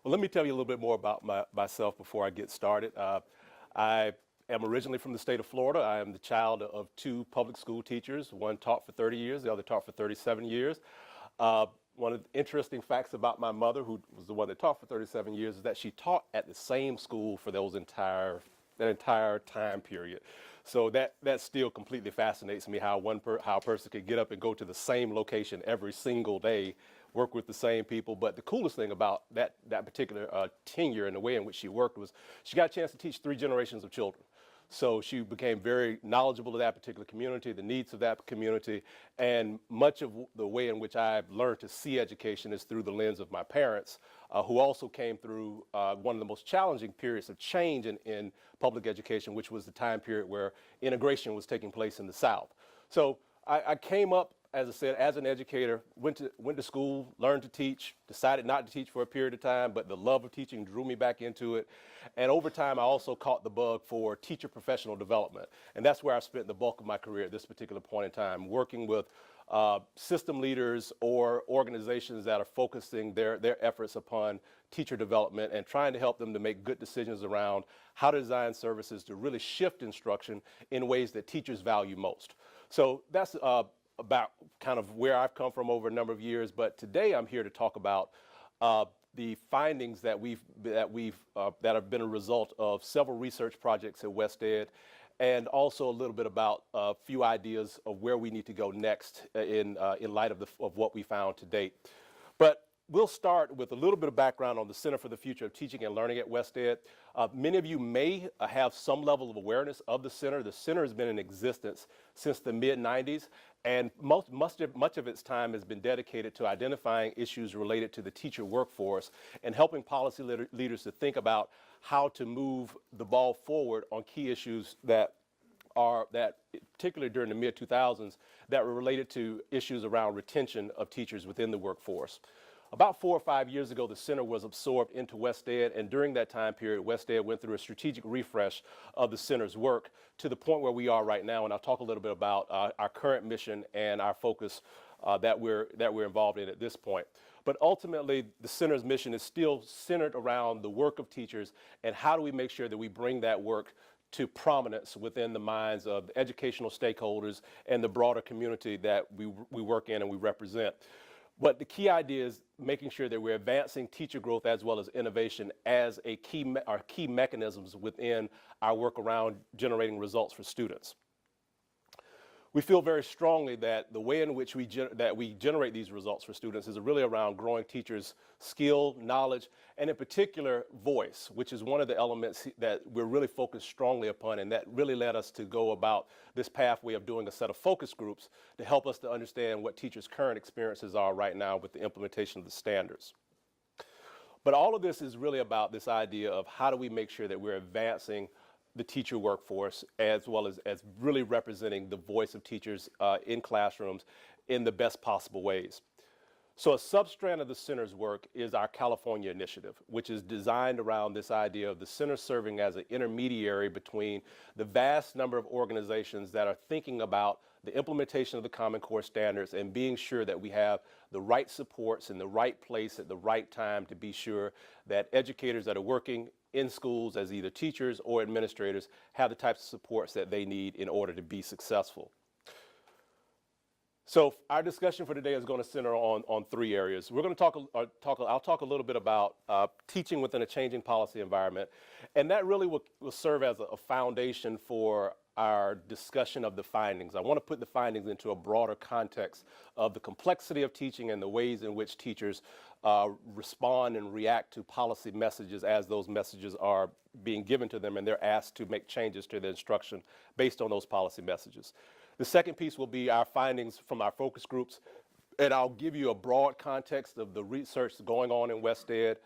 Well, let me tell you a little bit more about myself before I get started. I am originally from the state of Florida. I am the child of two public school teachers. One taught for 30 years, the other taught for 37 years. Uh, One of the interesting facts about my mother, who was the one that taught for 37 years, is that she taught at the same school for that entire time period. So that still completely fascinates me how how a person could get up and go to the same location every single day, work with the same people. But the coolest thing about that particular tenure and the way in which she worked was she got a chance to teach three generations of children. So she became very knowledgeable of that particular community, the needs of that community, and much of the way in which I've learned to see education is through the lens of my parents, who also came through one of the most challenging periods of change in public education, which was the time period where integration was taking place in the South. So I came up, as I said, as an educator, went to school, learned to teach, decided not to teach for a period of time, but the love of teaching drew me back into it. And over time, I also caught the bug for teacher professional development. And that's where I spent the bulk of my career at this particular point in time, working with system leaders or organizations that are focusing their efforts upon teacher development and trying to help them to make good decisions around how to design services to really shift instruction in ways that teachers value most. So that's about kind of where I've come from over a number of years, but today I'm here to talk about the findings that have been a result of several research projects at West Ed, and also a little bit about a few ideas of where we need to go next in light of what we found to date. But we'll start with a little bit of background on the Center for the Future of Teaching and Learning at West Ed. Many of you may have some level of awareness of the center. The center has been in existence since the mid-90s, and much of its time has been dedicated to identifying issues related to the teacher workforce and helping policy leaders to think about how to move the ball forward on key issues that particularly during the mid-2000s, that were related to issues around retention of teachers within the workforce. About 4 or 5 years ago, the center was absorbed into West Ed, and during that time period, West Ed went through a strategic refresh of the center's work to the point where we are right now, and I'll talk a little bit about our current mission and our focus that we're involved in at this point. But ultimately, the center's mission is still centered around the work of teachers and how do we make sure that we bring that work to prominence within the minds of educational stakeholders and the broader community that we work in and we represent. But the key idea is making sure that we're advancing teacher growth as well as innovation as our key mechanisms within our work around generating results for students. We feel very strongly that the way in which we generate these results for students is really around growing teachers' skill, knowledge, and in particular, voice, which is one of the elements that we're really focused strongly upon, and that really led us to go about this pathway of doing a set of focus groups to help us to understand what teachers' current experiences are right now with the implementation of the standards. But all of this is really about this idea of how do we make sure that we're advancing the teacher workforce as well as really representing the voice of teachers in classrooms in the best possible ways. So a substrand of the center's work is our California initiative, which is designed around this idea of the center serving as an intermediary between the vast number of organizations that are thinking about the implementation of the Common Core standards and being sure that we have the right supports in the right place at the right time to be sure that educators that are working in schools as either teachers or administrators have the types of supports that they need in order to be successful. So our discussion for today is going to center on three areas. We're going to I'll talk a little bit about teaching within a changing policy environment, and that really will serve as a foundation for our discussion of the findings. I want to put the findings into a broader context of the complexity of teaching and the ways in which teachers respond and react to policy messages as those messages are being given to them and they're asked to make changes to the instruction based on those policy messages. The second piece will be our findings from our focus groups, and I'll give you a broad context of the research going on in West Ed,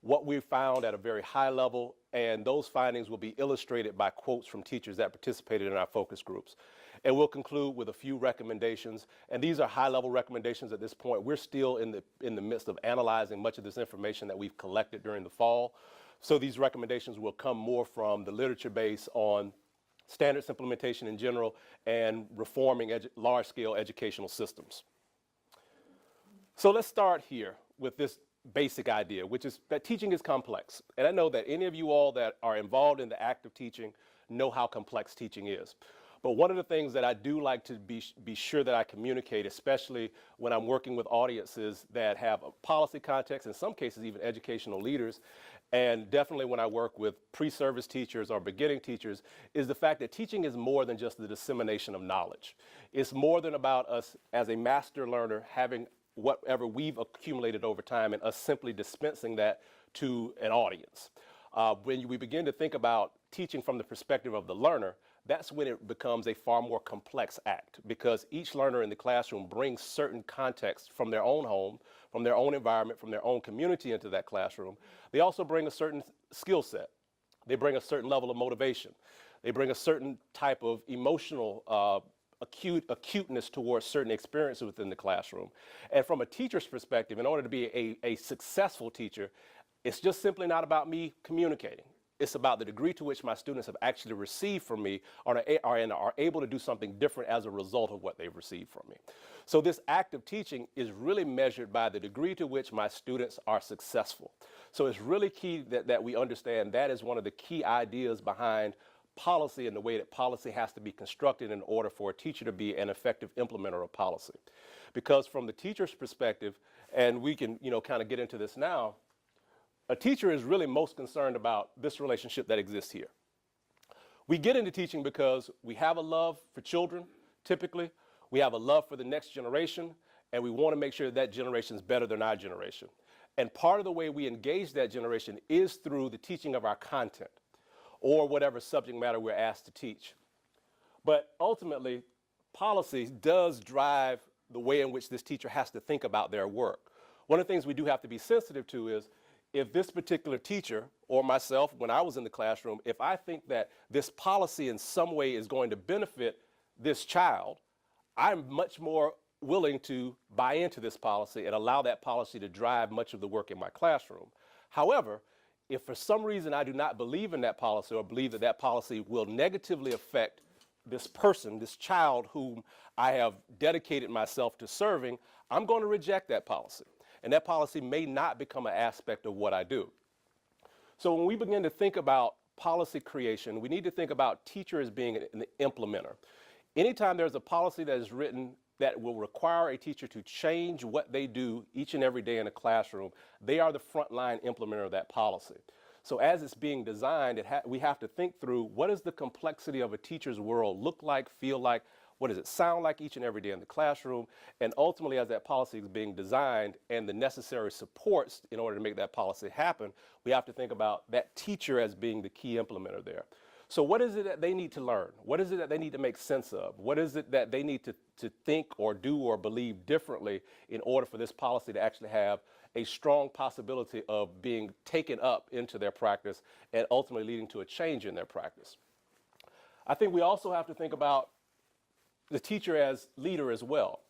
what we found at a very high level, and those findings will be illustrated by quotes from teachers that participated in our focus groups. And we'll conclude with a few recommendations, and these are high-level recommendations at this point. We're still in the midst of analyzing much of this information that we've collected during the fall. So these recommendations will come more from the literature base on standards implementation in general and reforming large-scale educational systems. So let's start here with this basic idea, which is that teaching is complex. And I know that any of you all that are involved in the act of teaching know how complex teaching is. But one of the things that I do like to be sure that I communicate, especially when I'm working with audiences that have a policy context, in some cases even educational leaders, and definitely when I work with pre-service teachers or beginning teachers, is the fact that teaching is more than just the dissemination of knowledge. It's more than about us as a master learner having whatever we've accumulated over time and us simply dispensing that to an audience. When we begin to think about teaching from the perspective of the learner, that's when it becomes a far more complex act, because each learner in the classroom brings certain context from their own home, from their own environment, from their own community into that classroom. They also bring a certain skill set. They bring a certain level of motivation. They bring a certain type of emotional acuteness towards certain experiences within the classroom. And from a teacher's perspective, in order to be a successful teacher, it's just simply not about me communicating. It's about the degree to which my students have actually received from me and are able to do something different as a result of what they've received from me. So this act of teaching is really measured by the degree to which my students are successful. So it's really key that we understand that is one of the key ideas behind policy and the way that policy has to be constructed in order for a teacher to be an effective implementer of policy. Because from the teacher's perspective, and we can kind of get into this now, a teacher is really most concerned about this relationship that exists here. We get into teaching because we have a love for children, typically. We have a love for the next generation, and we want to make sure that generation is better than our generation. And part of the way we engage that generation is through the teaching of our content or whatever subject matter we're asked to teach. But ultimately, policy does drive the way in which this teacher has to think about their work. One of the things we do have to be sensitive to is, if this particular teacher or myself, when I was in the classroom, if I think that this policy in some way is going to benefit this child, I'm much more willing to buy into this policy and allow that policy to drive much of the work in my classroom. However, if for some reason I do not believe in that policy or believe that that policy will negatively affect this person, this child whom I have dedicated myself to serving, I'm going to reject that policy. And that policy may not become an aspect of what I do. So when we begin to think about policy creation, we need to think about teacher as being an implementer. Anytime there's a policy that is written that will require a teacher to change what they do each and every day in a classroom, they are the frontline implementer of that policy. So as it's being designed, we have to think through, what does the complexity of a teacher's world look like, feel like? What does it sound like each and every day in the classroom? And ultimately, as that policy is being designed and the necessary supports in order to make that policy happen, we have to think about that teacher as being the key implementer there. So what is it that they need to learn? What is it that they need to make sense of? What is it that they need to think or do or believe differently in order for this policy to actually have a strong possibility of being taken up into their practice and ultimately leading to a change in their practice? I think we also have to think about the teacher as leader as well,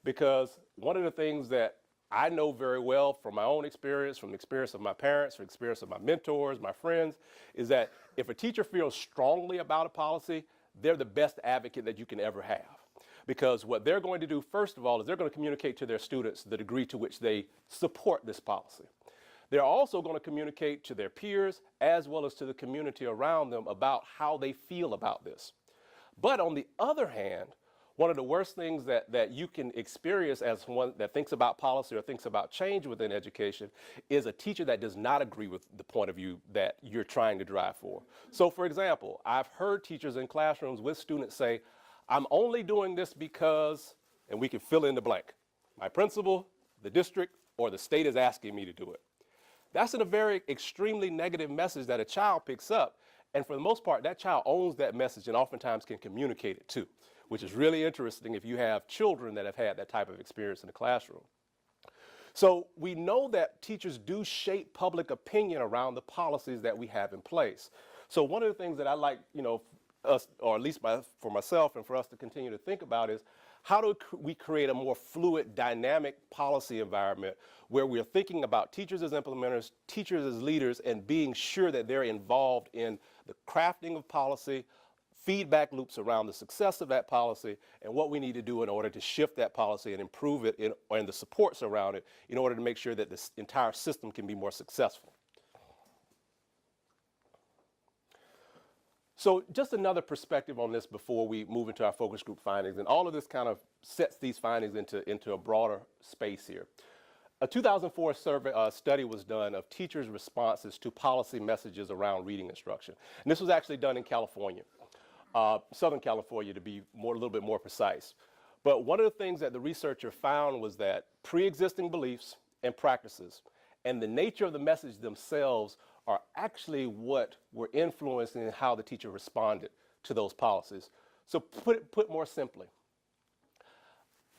because one of the things that I know very well from my own experience, from the experience of my parents, from the experience of my mentors, my friends, is that if a teacher feels strongly about a policy, they're the best advocate that you can ever have. Because what they're going to do, first of all, is they're going to communicate to their students the degree to which they support this policy. They're also going to communicate to their peers as well as to the community around them about how they feel about this. But on the other hand, one of the worst things that you can experience as one that thinks about policy or thinks about change within education is a teacher that does not agree with the point of view that you're trying to drive for. So for example, I've heard teachers in classrooms with students say, I'm only doing this because, and we can fill in the blank, my principal, the district, or the state is asking me to do it. That's a very extremely negative message that a child picks up. And for the most part, that child owns that message and oftentimes can communicate it too, which is really interesting if you have children that have had that type of experience in the classroom. So we know that teachers do shape public opinion around the policies that we have in place. So one of the things that I like, us, or at least for myself and for us to continue to think about is, how do we create a more fluid, dynamic policy environment where we're thinking about teachers as implementers, teachers as leaders, and being sure that they're involved in the crafting of policy, feedback loops around the success of that policy and what we need to do in order to shift that policy and improve it and the supports around it in order to make sure that this entire system can be more successful. So just another perspective on this before we move into our focus group findings, and all of this kind of sets these findings into a broader space here. A 2004 study was done of teachers' responses to policy messages around reading instruction. And this was actually done in California, Southern California to be a little bit more precise. But one of the things that the researcher found was that pre-existing beliefs and practices and the nature of the message themselves are actually what were influencing how the teacher responded to those policies. So put more simply,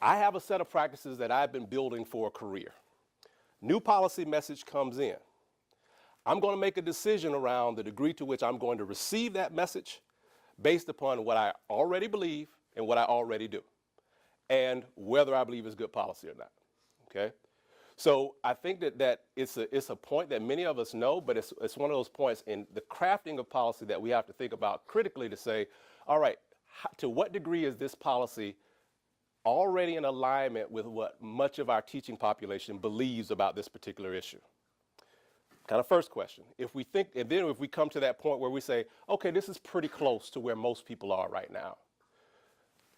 I have a set of practices that I've been building for a career. New policy message comes in. I'm going to make a decision around the degree to which I'm going to receive that message based upon what I already believe and what I already do, and whether I believe it's good policy or not, okay? So I think that it's a point that many of us know, but it's one of those points in the crafting of policy that we have to think about critically to say, all right, to what degree is this policy already in alignment with what much of our teaching population believes about this particular issue? Kind of first question. If we think, and then if we come to that point where we say, okay, this is pretty close to where most people are right now,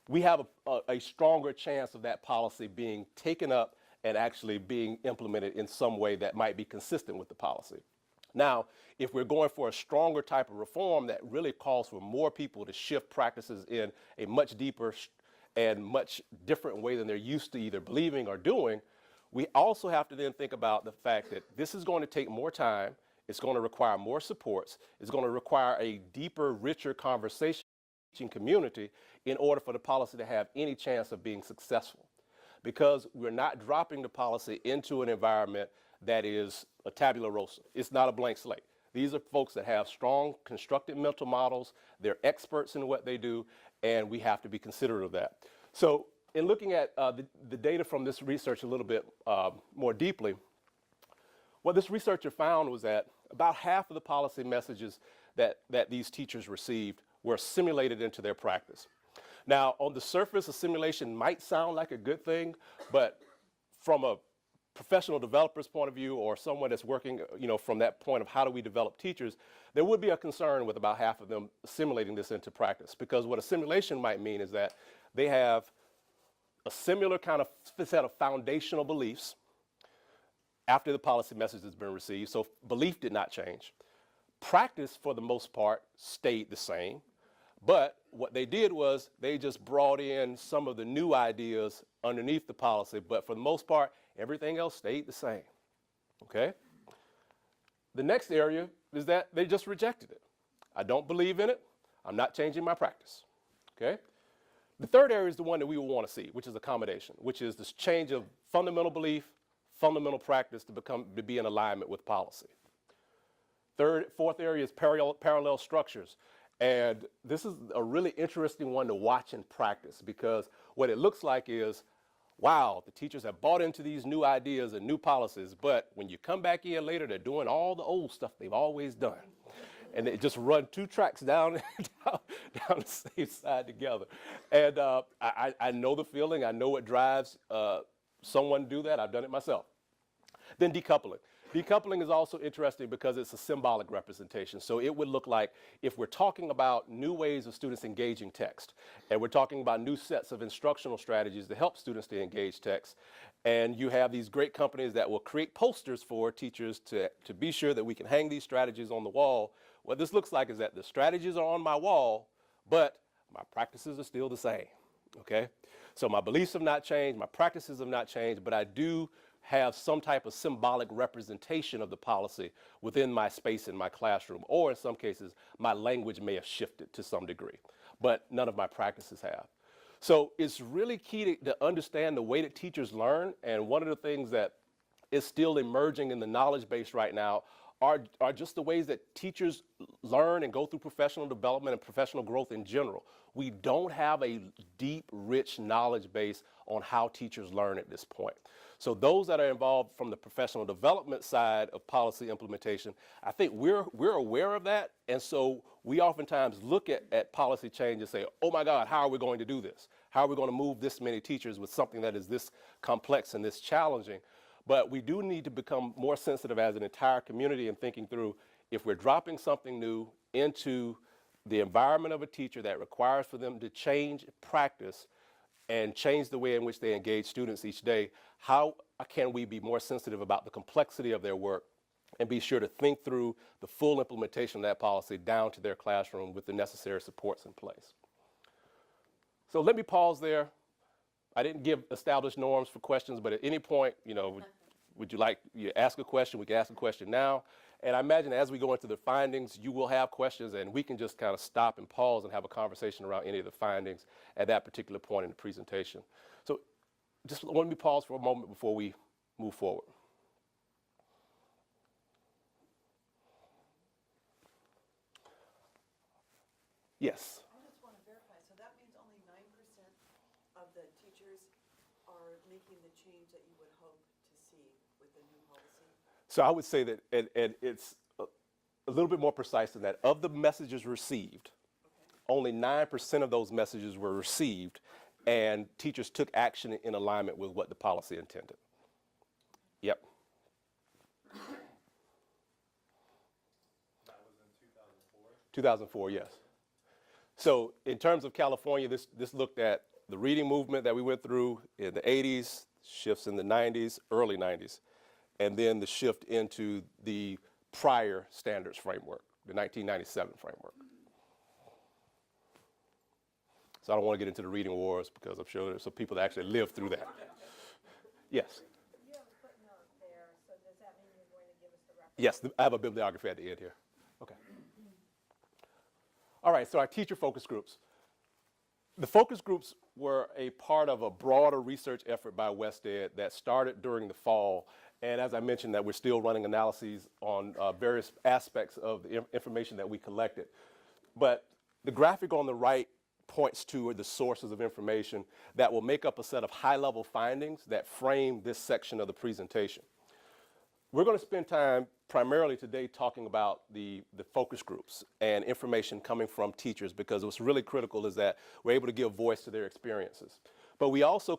we have a stronger chance of that policy being taken up and actually being implemented in some way that might be consistent with the policy. Now, if we're going for a stronger type of reform that really calls for more people to shift practices in a much deeper and much different way than they're used to either believing or doing, we also have to then think about the fact that this is going to take more time, it's going to require more supports, it's going to require a deeper, richer conversation community in order for the policy to have any chance of being successful. Because we're not dropping the policy into an environment that is a tabula rasa. It's not a blank slate. These are folks that have strong constructed mental models, they're experts in what they do, and we have to be considerate of that. So in looking at the data from this research a little bit more deeply, what this researcher found was that about half of the policy messages that these teachers received were simulated into their practice. Now, on the surface, a simulation might sound like a good thing, but from a professional developer's point of view or someone that's working, from that point of how do we develop teachers, there would be a concern with about half of them simulating this into practice, because what a simulation might mean is that they have a similar kind of set of foundational beliefs after the policy message has been received, so belief did not change. Practice, for the most part, stayed the same. But what they did was they just brought in some of the new ideas underneath the policy, but for the most part, everything else stayed the same, okay? The next area is that they just rejected it. I don't believe in it. I'm not changing my practice, okay? The third area is the one that we will want to see, which is accommodation, which is this change of fundamental belief, fundamental practice to be in alignment with policy. Fourth area is parallel structures. And this is a really interesting one to watch in practice, because what it looks like is, wow, the teachers have bought into these new ideas and new policies, but when you come back in later, they're doing all the old stuff they've always done. And they just run two tracks down the same side together. And I know the feeling. I know what drives someone to do that. I've done it myself. Then decoupling. Decoupling is also interesting because it's a symbolic representation. So it would look like if we're talking about new ways of students engaging text, and we're talking about new sets of instructional strategies to help students to engage text, and you have these great companies that will create posters for teachers to be sure that we can hang these strategies on the wall, what this looks like is that the strategies are on my wall, but my practices are still the same, okay? So my beliefs have not changed, my practices have not changed, but I do have some type of symbolic representation of the policy within my space in my classroom, or in some cases, my language may have shifted to some degree, but none of my practices have. So it's really key to understand the way that teachers learn, and one of the things that is still emerging in the knowledge base right now are just the ways that teachers learn and go through professional development and professional growth in general. We don't have a deep, rich knowledge base on how teachers learn at this point. So those that are involved from the professional development side of policy implementation, I think we're aware of that. And so we oftentimes look at policy change and say, oh my God, how are we going to do this? How are we going to move this many teachers with something that is this complex and this challenging? But we do need to become more sensitive as an entire community in thinking through, if we're dropping something new into the environment of a teacher that requires for them to change practice and change the way in which they engage students each day, how can we be more sensitive about the complexity of their work and be sure to think through the full implementation of that policy down to their classroom with the necessary supports in place. So let me pause there. I didn't give established norms for questions, but at any point, would you like to ask a question? We can ask a question now. And I imagine as we go into the findings, you will have questions, and we can just kind of stop and pause and have a conversation around any of the findings at that particular point in the presentation. So just let me pause for a moment before we move forward. Yes. I just want to verify, so that means only 9% of the teachers are making the change that you would hope to see with the new policy? So I would say that it's a little bit more precise than that. Of the messages received, only 9% of those messages were received, and teachers took action in alignment with what the policy intended. Yep. That was in 2004? 2004, yes. So in terms of California, this looked at the reading movement that we went through in the 80s, shifts in the 90s, early 90s, and then the shift into the prior standards framework, the 1997 framework. So I don't want to get into the reading wars because I'm sure there's some people that actually lived through that. Yes? You have a footnote there, so does that mean you're going to give us the reference? Yes, I have a bibliography at the end here. Okay. All right, so our teacher focus groups. The focus groups were a part of a broader research effort by WestEd that started during the fall. And as I mentioned, that we're still running analyses on various aspects of the information that we collected. But the graphic on the right points to the sources of information that will make up a set of high-level findings that frame this section of the presentation. We're going to spend time primarily today talking about the focus groups and information coming from teachers, because what's really critical is that we're able to give voice to their experiences. But we also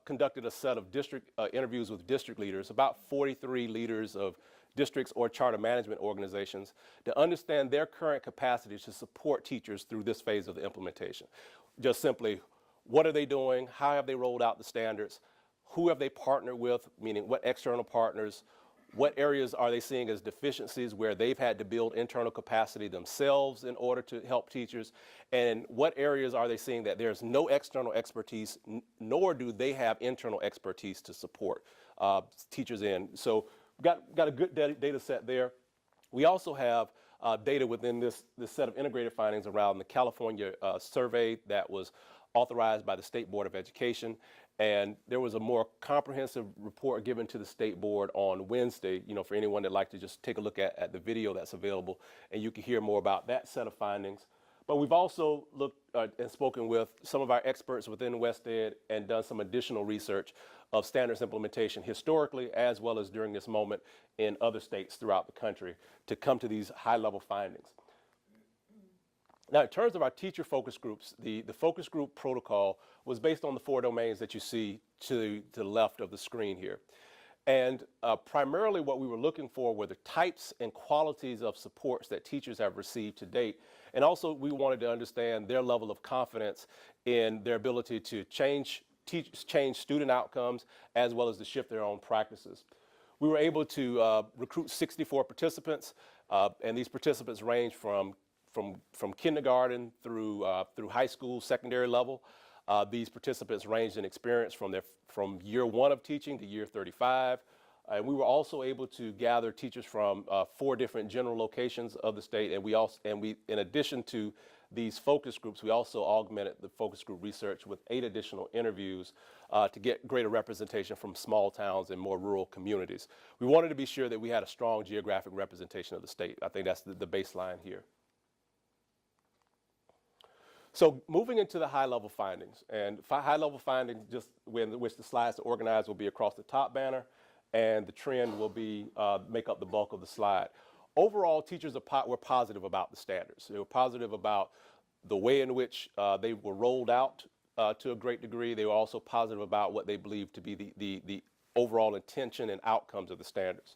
conducted a set of district interviews with district leaders, about 43 leaders of districts or charter management organizations, to understand their current capacity to support teachers through this phase of the implementation. Just simply, what are they doing? How have they rolled out the standards? Who have they partnered with, meaning what external partners? What areas are they seeing as deficiencies where they've had to build internal capacity themselves in order to help teachers? And what areas are they seeing that there's no external expertise, nor do they have internal expertise to support teachers in? So we've got a good data set there. We also have data within this set of integrated findings around the California survey that was authorized by the State Board of Education. And there was a more comprehensive report given to the State Board on Wednesday, for anyone that'd like to just take a look at the video that's available, and you can hear more about that set of findings. But we've also looked and spoken with some of our experts within WestEd and done some additional research of standards implementation historically, as well as during this moment in other states throughout the country, to come to these high-level findings. Now, in terms of our teacher focus groups, the focus group protocol was based on the 4 domains that you see to the left of the screen here. And primarily what we were looking for were the types and qualities of supports that teachers have received to date. And also we wanted to understand their level of confidence in their ability to change student outcomes, as well as to shift their own practices. We were able to recruit 64 participants, and these participants range from kindergarten through high school, secondary level. These participants ranged in experience from year 1 of teaching to year 35. And we were also able to gather teachers from 4 different general locations of the state. And we, in addition to these focus groups, we also augmented the focus group research with 8 additional interviews to get greater representation from small towns and more rural communities. We wanted to be sure that we had a strong geographic representation of the state. I think that's the baseline here. So moving into the high-level findings, and high-level findings, just which the slides are organized, will be across the top banner, and the trend will be make up the bulk of the slide. Overall, teachers were positive about the standards. They were positive about the way in which they were rolled out to a great degree. They were also positive about what they believed to be the overall intention and outcomes of the standards.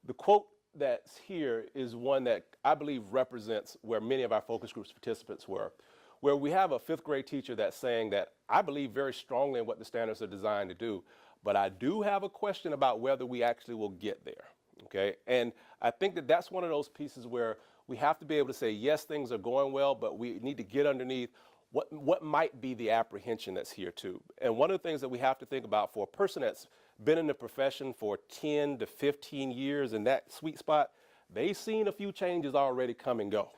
The quote that's here is one that I believe represents where many of our focus groups participants were, where we have a fifth grade teacher that's saying that I believe very strongly in what the standards are designed to do, but I do have a question about whether we actually will get there, okay? And I think that that's one of those pieces where we have to be able to say, yes, things are going well, but we need to get underneath what might be the apprehension that's here too. And one of the things that we have to think about for a person that's been in the profession for 10 to 15 years in that sweet spot, they've seen a few changes already come and go,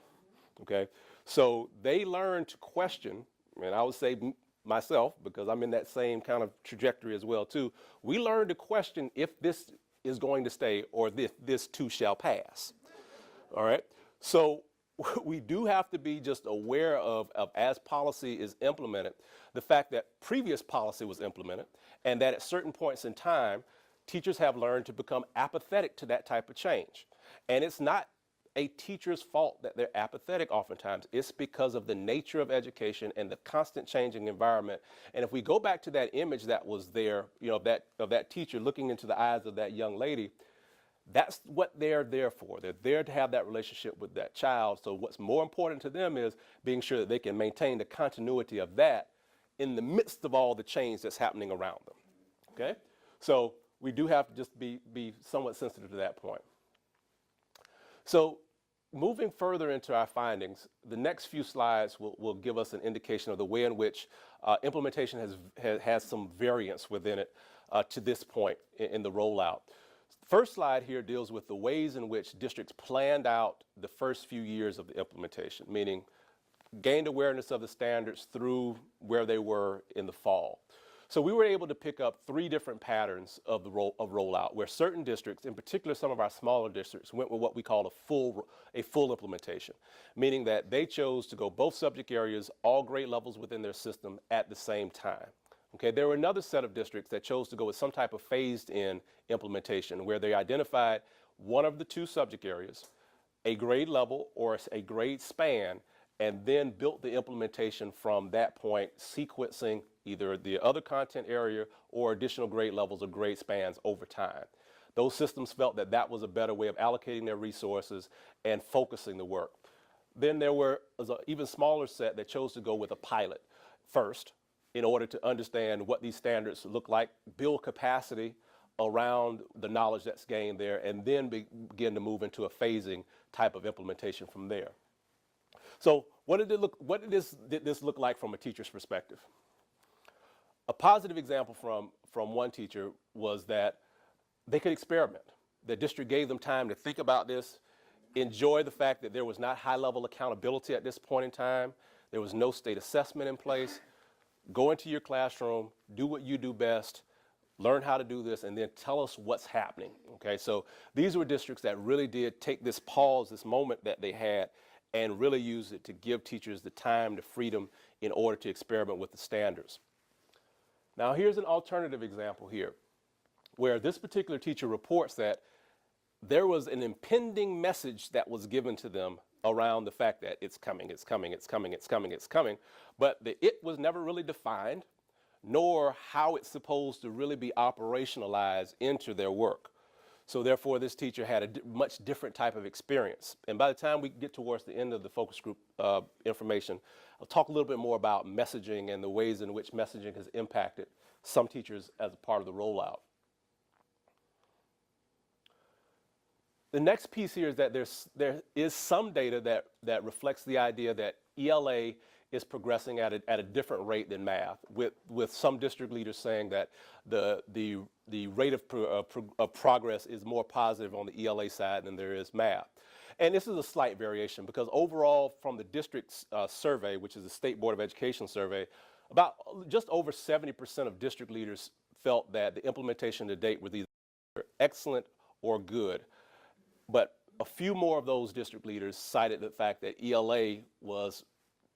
okay? So they learn to question, and I would say myself, because I'm in that same kind of trajectory as well too, we learn to question if this is going to stay or this too shall pass, all right? So we do have to be just aware of as policy is implemented, the fact that previous policy was implemented and that at certain points in time, teachers have learned to become apathetic to that type of change. And it's not a teacher's fault that they're apathetic oftentimes. It's because of the nature of education and the constant changing environment. And if we go back to that image that was there, you know, of that teacher looking into the eyes of that young lady, that's what they're there for. They're there to have that relationship with that child. So what's more important to them is being sure that they can maintain the continuity of that in the midst of all the change that's happening around them, okay? So we do have to just be somewhat sensitive to that point. So moving further into our findings, the next few slides will give us an indication of the way in which implementation has some variance within it to this point in the rollout. First slide here deals with the ways in which districts planned out the first few years of the implementation, meaning gained awareness of the standards through where they were in the fall. So we were able to pick up 3 different patterns of rollout, where certain districts, in particular some of our smaller districts, went with what we call a full implementation, meaning that they chose to go both subject areas, all grade levels within their system at the same time. Okay, there were another set of districts that chose to go with some type of phased-in implementation, where they identified one of the 2 subject areas, a grade level or a grade span, and then built the implementation from that point, sequencing either the other content area or additional grade levels or grade spans over time. Those systems felt that that was a better way of allocating their resources and focusing the work. Then there was an even smaller set that chose to go with a pilot first in order to understand what these standards look like, build capacity around the knowledge that's gained there, and then begin to move into a phasing type of implementation from there. So what did this look like from a teacher's perspective? A positive example from one teacher was that they could experiment. The district gave them time to think about this, enjoy the fact that there was not high-level accountability at this point in time. There was no state assessment in place. Go into your classroom, do what you do best, learn how to do this, and then tell us what's happening, okay? So these were districts that really did take this pause, this moment that they had, and really use it to give teachers the time, the freedom in order to experiment with the standards. Now here's an alternative example here, where this particular teacher reports that there was an impending message that was given to them around the fact that it's coming, it's coming, it's coming, it's coming, it's coming, but the it was never really defined, nor how it's supposed to really be operationalized into their work. So therefore, this teacher had a much different type of experience. And by the time we get towards the end of the focus group information, I'll talk a little bit more about messaging and the ways in which messaging has impacted some teachers as a part of the rollout. The next piece here is that there is some data that reflects the idea that ELA is progressing at a different rate than math, with some district leaders saying that the rate of progress is more positive on the ELA side than there is math. And this is a slight variation, because overall from the district's survey, which is the State Board of Education survey, about just over 70% of district leaders felt that the implementation to date was either excellent or good. But a few more of those district leaders cited the fact that ELA was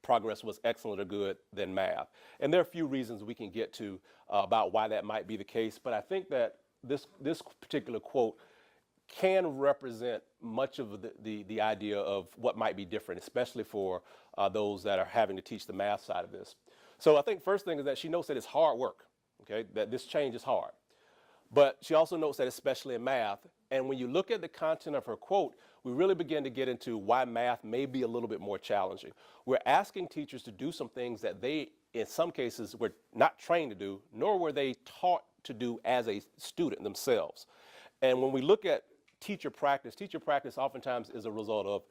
progress was excellent or good than math. And there are a few reasons we can get to about why that might be the case, but I think that this particular quote can represent much of the idea of what might be different, especially for those that are having to teach the math side of this. So I think first thing is that she notes that it's hard work, okay, that this change is hard. But she also notes that especially in math, and when you look at the content of her quote, we really begin to get into why math may be a little bit more challenging. We're asking teachers to do some things that they, in some cases, were not trained to do, nor were they taught to do as a student themselves. And when we look at teacher practice oftentimes is a result of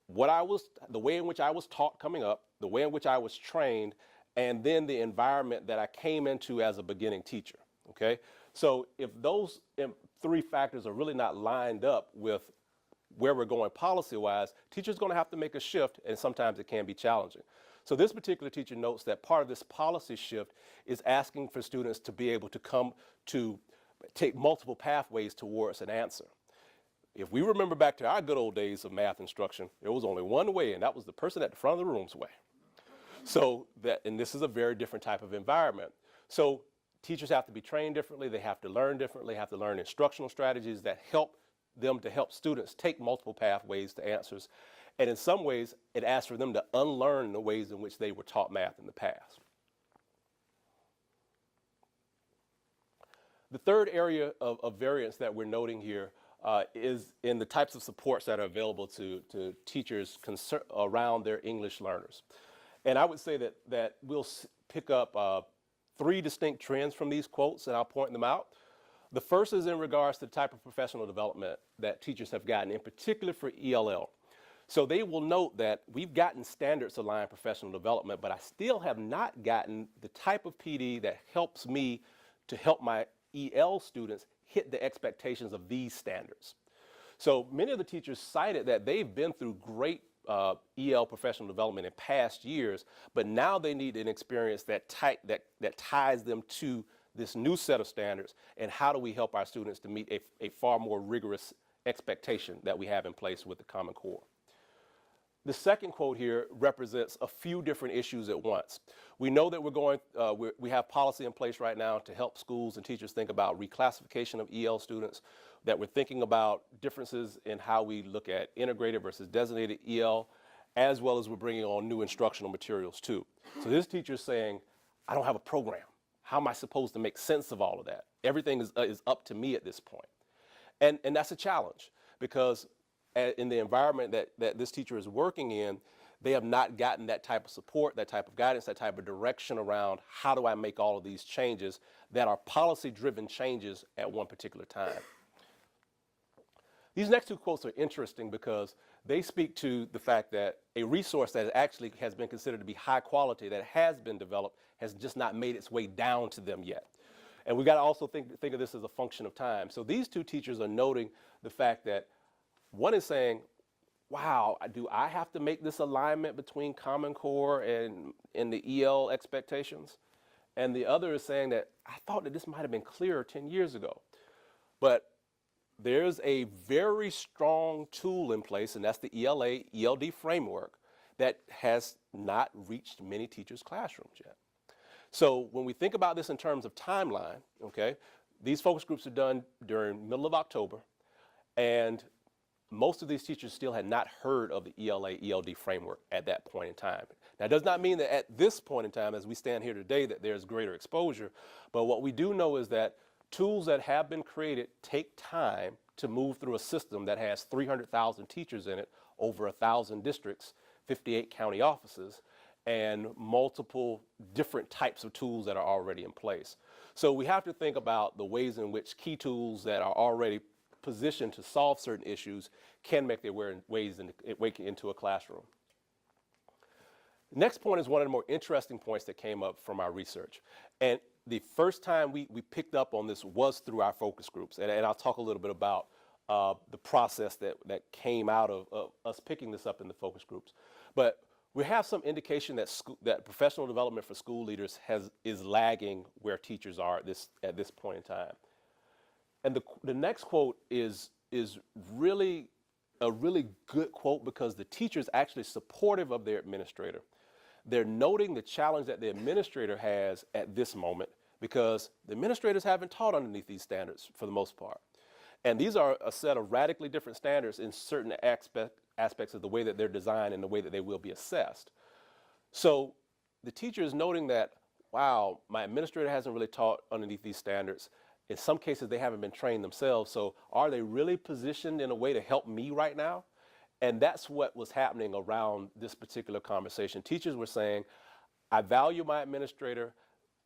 the way in which I was taught coming up, the way in which I was trained, and then the environment that I came into as a beginning teacher, okay? So if those three factors are really not lined up with where we're going policy-wise, teachers are going to have to make a shift, and sometimes it can be challenging. So this particular teacher notes that part of this policy shift is asking for students to be able to take multiple pathways towards an answer. If we remember back to our good old days of math instruction, there was only one way, and that was the person at the front of the room's way. And this is a very different type of environment. So teachers have to be trained differently, they have to learn differently, have to learn instructional strategies that help them to help students take multiple pathways to answers. And in some ways, it asks for them to unlearn the ways in which they were taught math in the past. The third area of variance that we're noting here is in the types of supports that are available to teachers around their English learners. And I would say that we'll pick up three distinct trends from these quotes, and I'll point them out. The first is in regards to the type of professional development that teachers have gotten, in particular for ELL. So they will note that we've gotten standards aligned professional development, but I still have not gotten the type of PD that helps me to help my EL students hit the expectations of these standards. So many of the teachers cited that they've been through great EL professional development in past years, but now they need an experience that ties them to this new set of standards, and how do we help our students to meet a far more rigorous expectation that we have in place with the Common Core. The second quote here represents a few different issues at once. We know that we have policy in place right now to help schools and teachers think about reclassification of EL students, that we're thinking about differences in how we look at integrated versus designated EL, as well as we're bringing on new instructional materials too. So this teacher is saying, I don't have a program. How am I supposed to make sense of all of that? Everything is up to me at this point. And that's a challenge, because in the environment that this teacher is working in, they have not gotten that type of support, that type of guidance, that type of direction around how do I make all of these changes that are policy-driven changes at one particular time. These next two quotes are interesting because they speak to the fact that a resource that actually has been considered to be high quality, that has been developed, has just not made its way down to them yet. And we've got to also think of this as a function of time. So these two teachers are noting the fact that one is saying, wow, do I have to make this alignment between Common Core and the EL expectations? And the other is saying that I thought that this might have been clearer 10 years ago. But there's a very strong tool in place, and that's the ELA, ELD framework, that has not reached many teachers' classrooms yet. So when we think about this in terms of timeline, okay, these focus groups are done during middle of October, and most of these teachers still had not heard of the ELA, ELD framework at that point in time. Now, it does not mean that at this point in time, as we stand here today, that there's greater exposure, but what we do know is that tools that have been created take time to move through a system that has 300,000 teachers in it, over 1,000 districts, 58 county offices, and multiple different types of tools that are already in place. So we have to think about the ways in which key tools that are already positioned to solve certain issues can make their way into a classroom. Next point is one of the more interesting points that came up from our research. And the first time we picked up on this was through our focus groups. And I'll talk a little bit about the process that came out of us picking this up in the focus groups. But we have some indication that professional development for school leaders is lagging where teachers are at this point in time. And the next quote is really a really good quote, because the teacher is actually supportive of their administrator. They're noting the challenge that the administrator has at this moment because the administrators haven't taught underneath these standards for the most part. And these are a set of radically different standards in certain aspects of the way that they're designed and the way that they will be assessed. So the teacher is noting that, wow, my administrator hasn't really taught underneath these standards. In some cases, they haven't been trained themselves. So are they really positioned in a way to help me right now? And that's what was happening around this particular conversation. Teachers were saying, I value my administrator,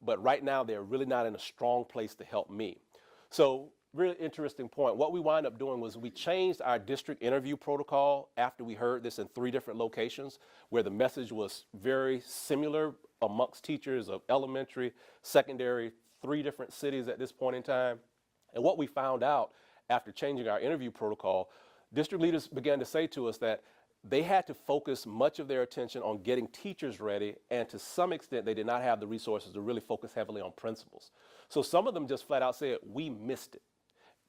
but right now they're really not in a strong place to help me. So really interesting point. What we wind up doing was we changed our district interview protocol after we heard this in 3 different locations where the message was very similar amongst teachers of elementary, secondary, 3 different cities at this point in time. And what we found out after changing our interview protocol, district leaders began to say to us that they had to focus much of their attention on getting teachers ready, and to some extent they did not have the resources to really focus heavily on principals. So some of them just flat out said, we missed it.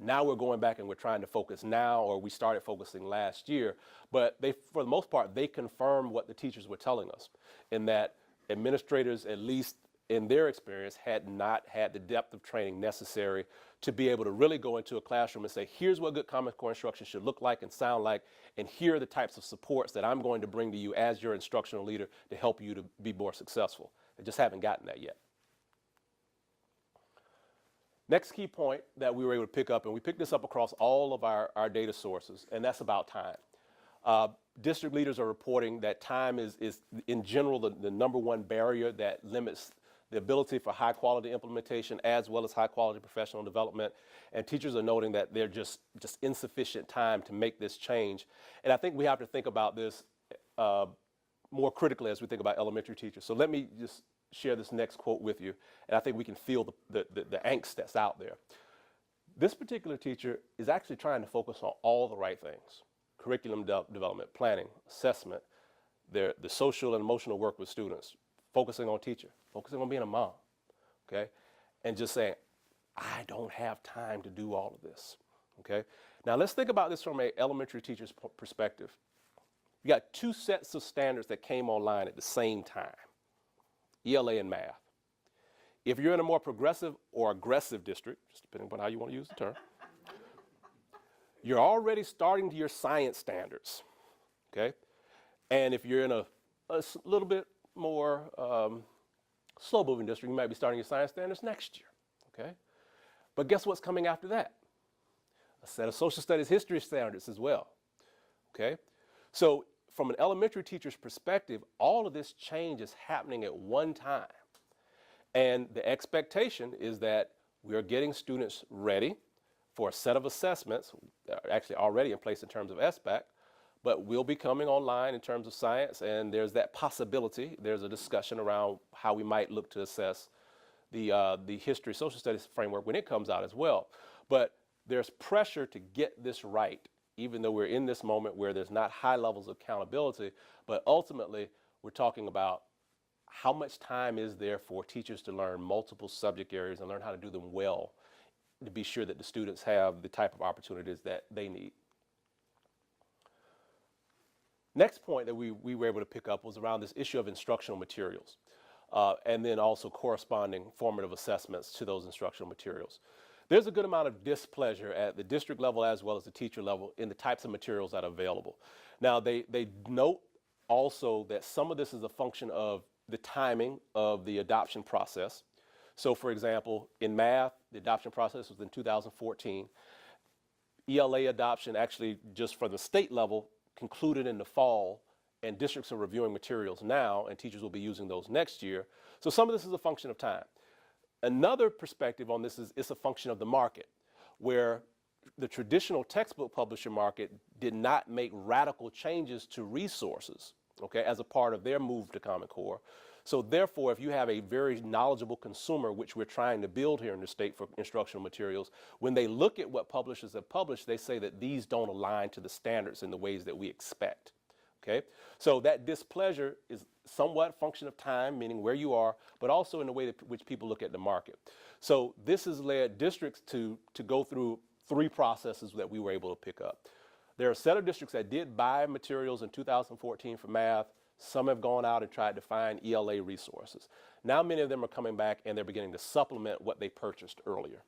Now we're going back and we're trying to focus now, or we started focusing last year. But they, for the most part, they confirmed what the teachers were telling us, in that administrators, at least in their experience, had not had the depth of training necessary to be able to really go into a classroom and say, here's what good Common Core instruction should look like and sound like, and here are the types of supports that I'm going to bring to you as your instructional leader to help you to be more successful. They just haven't gotten that yet. Next key point that we were able to pick up, and we picked this up across all of our data sources, and that's about time. District leaders are reporting that time is in general, the number one barrier that limits the ability for high quality implementation as well as high quality professional development. And teachers are noting that they're just insufficient time to make this change. And I think we have to think about this more critically as we think about elementary teachers. So let me just share this next quote with you, and I think we can feel the angst that's out there. This particular teacher is actually trying to focus on all the right things: curriculum development, planning, assessment, the social and emotional work with students, focusing on teacher, focusing on being a mom, okay? And just saying, I don't have time to do all of this, okay? Now let's think about this from an elementary teacher's perspective. You got 2 sets of standards that came online at the same time: ELA and math. If you're in a more progressive or aggressive district, just depending upon how you want to use the term, you're already starting to your science standards, okay? And if you're in a little bit more slow-moving district, you might be starting your science standards next year, okay? But guess what's coming after that? A set of social studies history standards as well, okay? So from an elementary teacher's perspective, all of this change is happening at one time. And the expectation is that we are getting students ready for a set of assessments that are actually already in place in terms of SBAC, but will be coming online in terms of science, and there's that possibility. There's a discussion around how we might look to assess the history social studies framework when it comes out as well. But there's pressure to get this right, even though we're in this moment where there's not high levels of accountability, but ultimately we're talking about how much time is there for teachers to learn multiple subject areas and learn how to do them well, to be sure that the students have the type of opportunities that they need. Next point that we were able to pick up was around this issue of instructional materials, and then also corresponding formative assessments to those instructional materials. There's a good amount of displeasure at the district level as well as the teacher level in the types of materials that are available. Now, they note also that some of this is a function of the timing of the adoption process. So, for example, in math, the adoption process was in 2014. ELA adoption actually, just for the state level, concluded in the fall, and districts are reviewing materials now, and teachers will be using those next year. So some of this is a function of time. Another perspective on this is it's a function of the market, where the traditional textbook publisher market did not make radical changes to resources, okay, as a part of their move to Common Core. So therefore, if you have a very knowledgeable consumer, which we're trying to build here in the state for instructional materials, when they look at what publishers have published, they say that these don't align to the standards in the ways that we expect, okay? So that displeasure is somewhat a function of time, meaning where you are, but also in the way that which people look at the market. So this has led districts to go through 3 processes that we were able to pick up. There are a set of districts that did buy materials in 2014 for math, Some have gone out and tried to find ELA resources. Now many of them are coming back and they're beginning to supplement what they purchased earlier.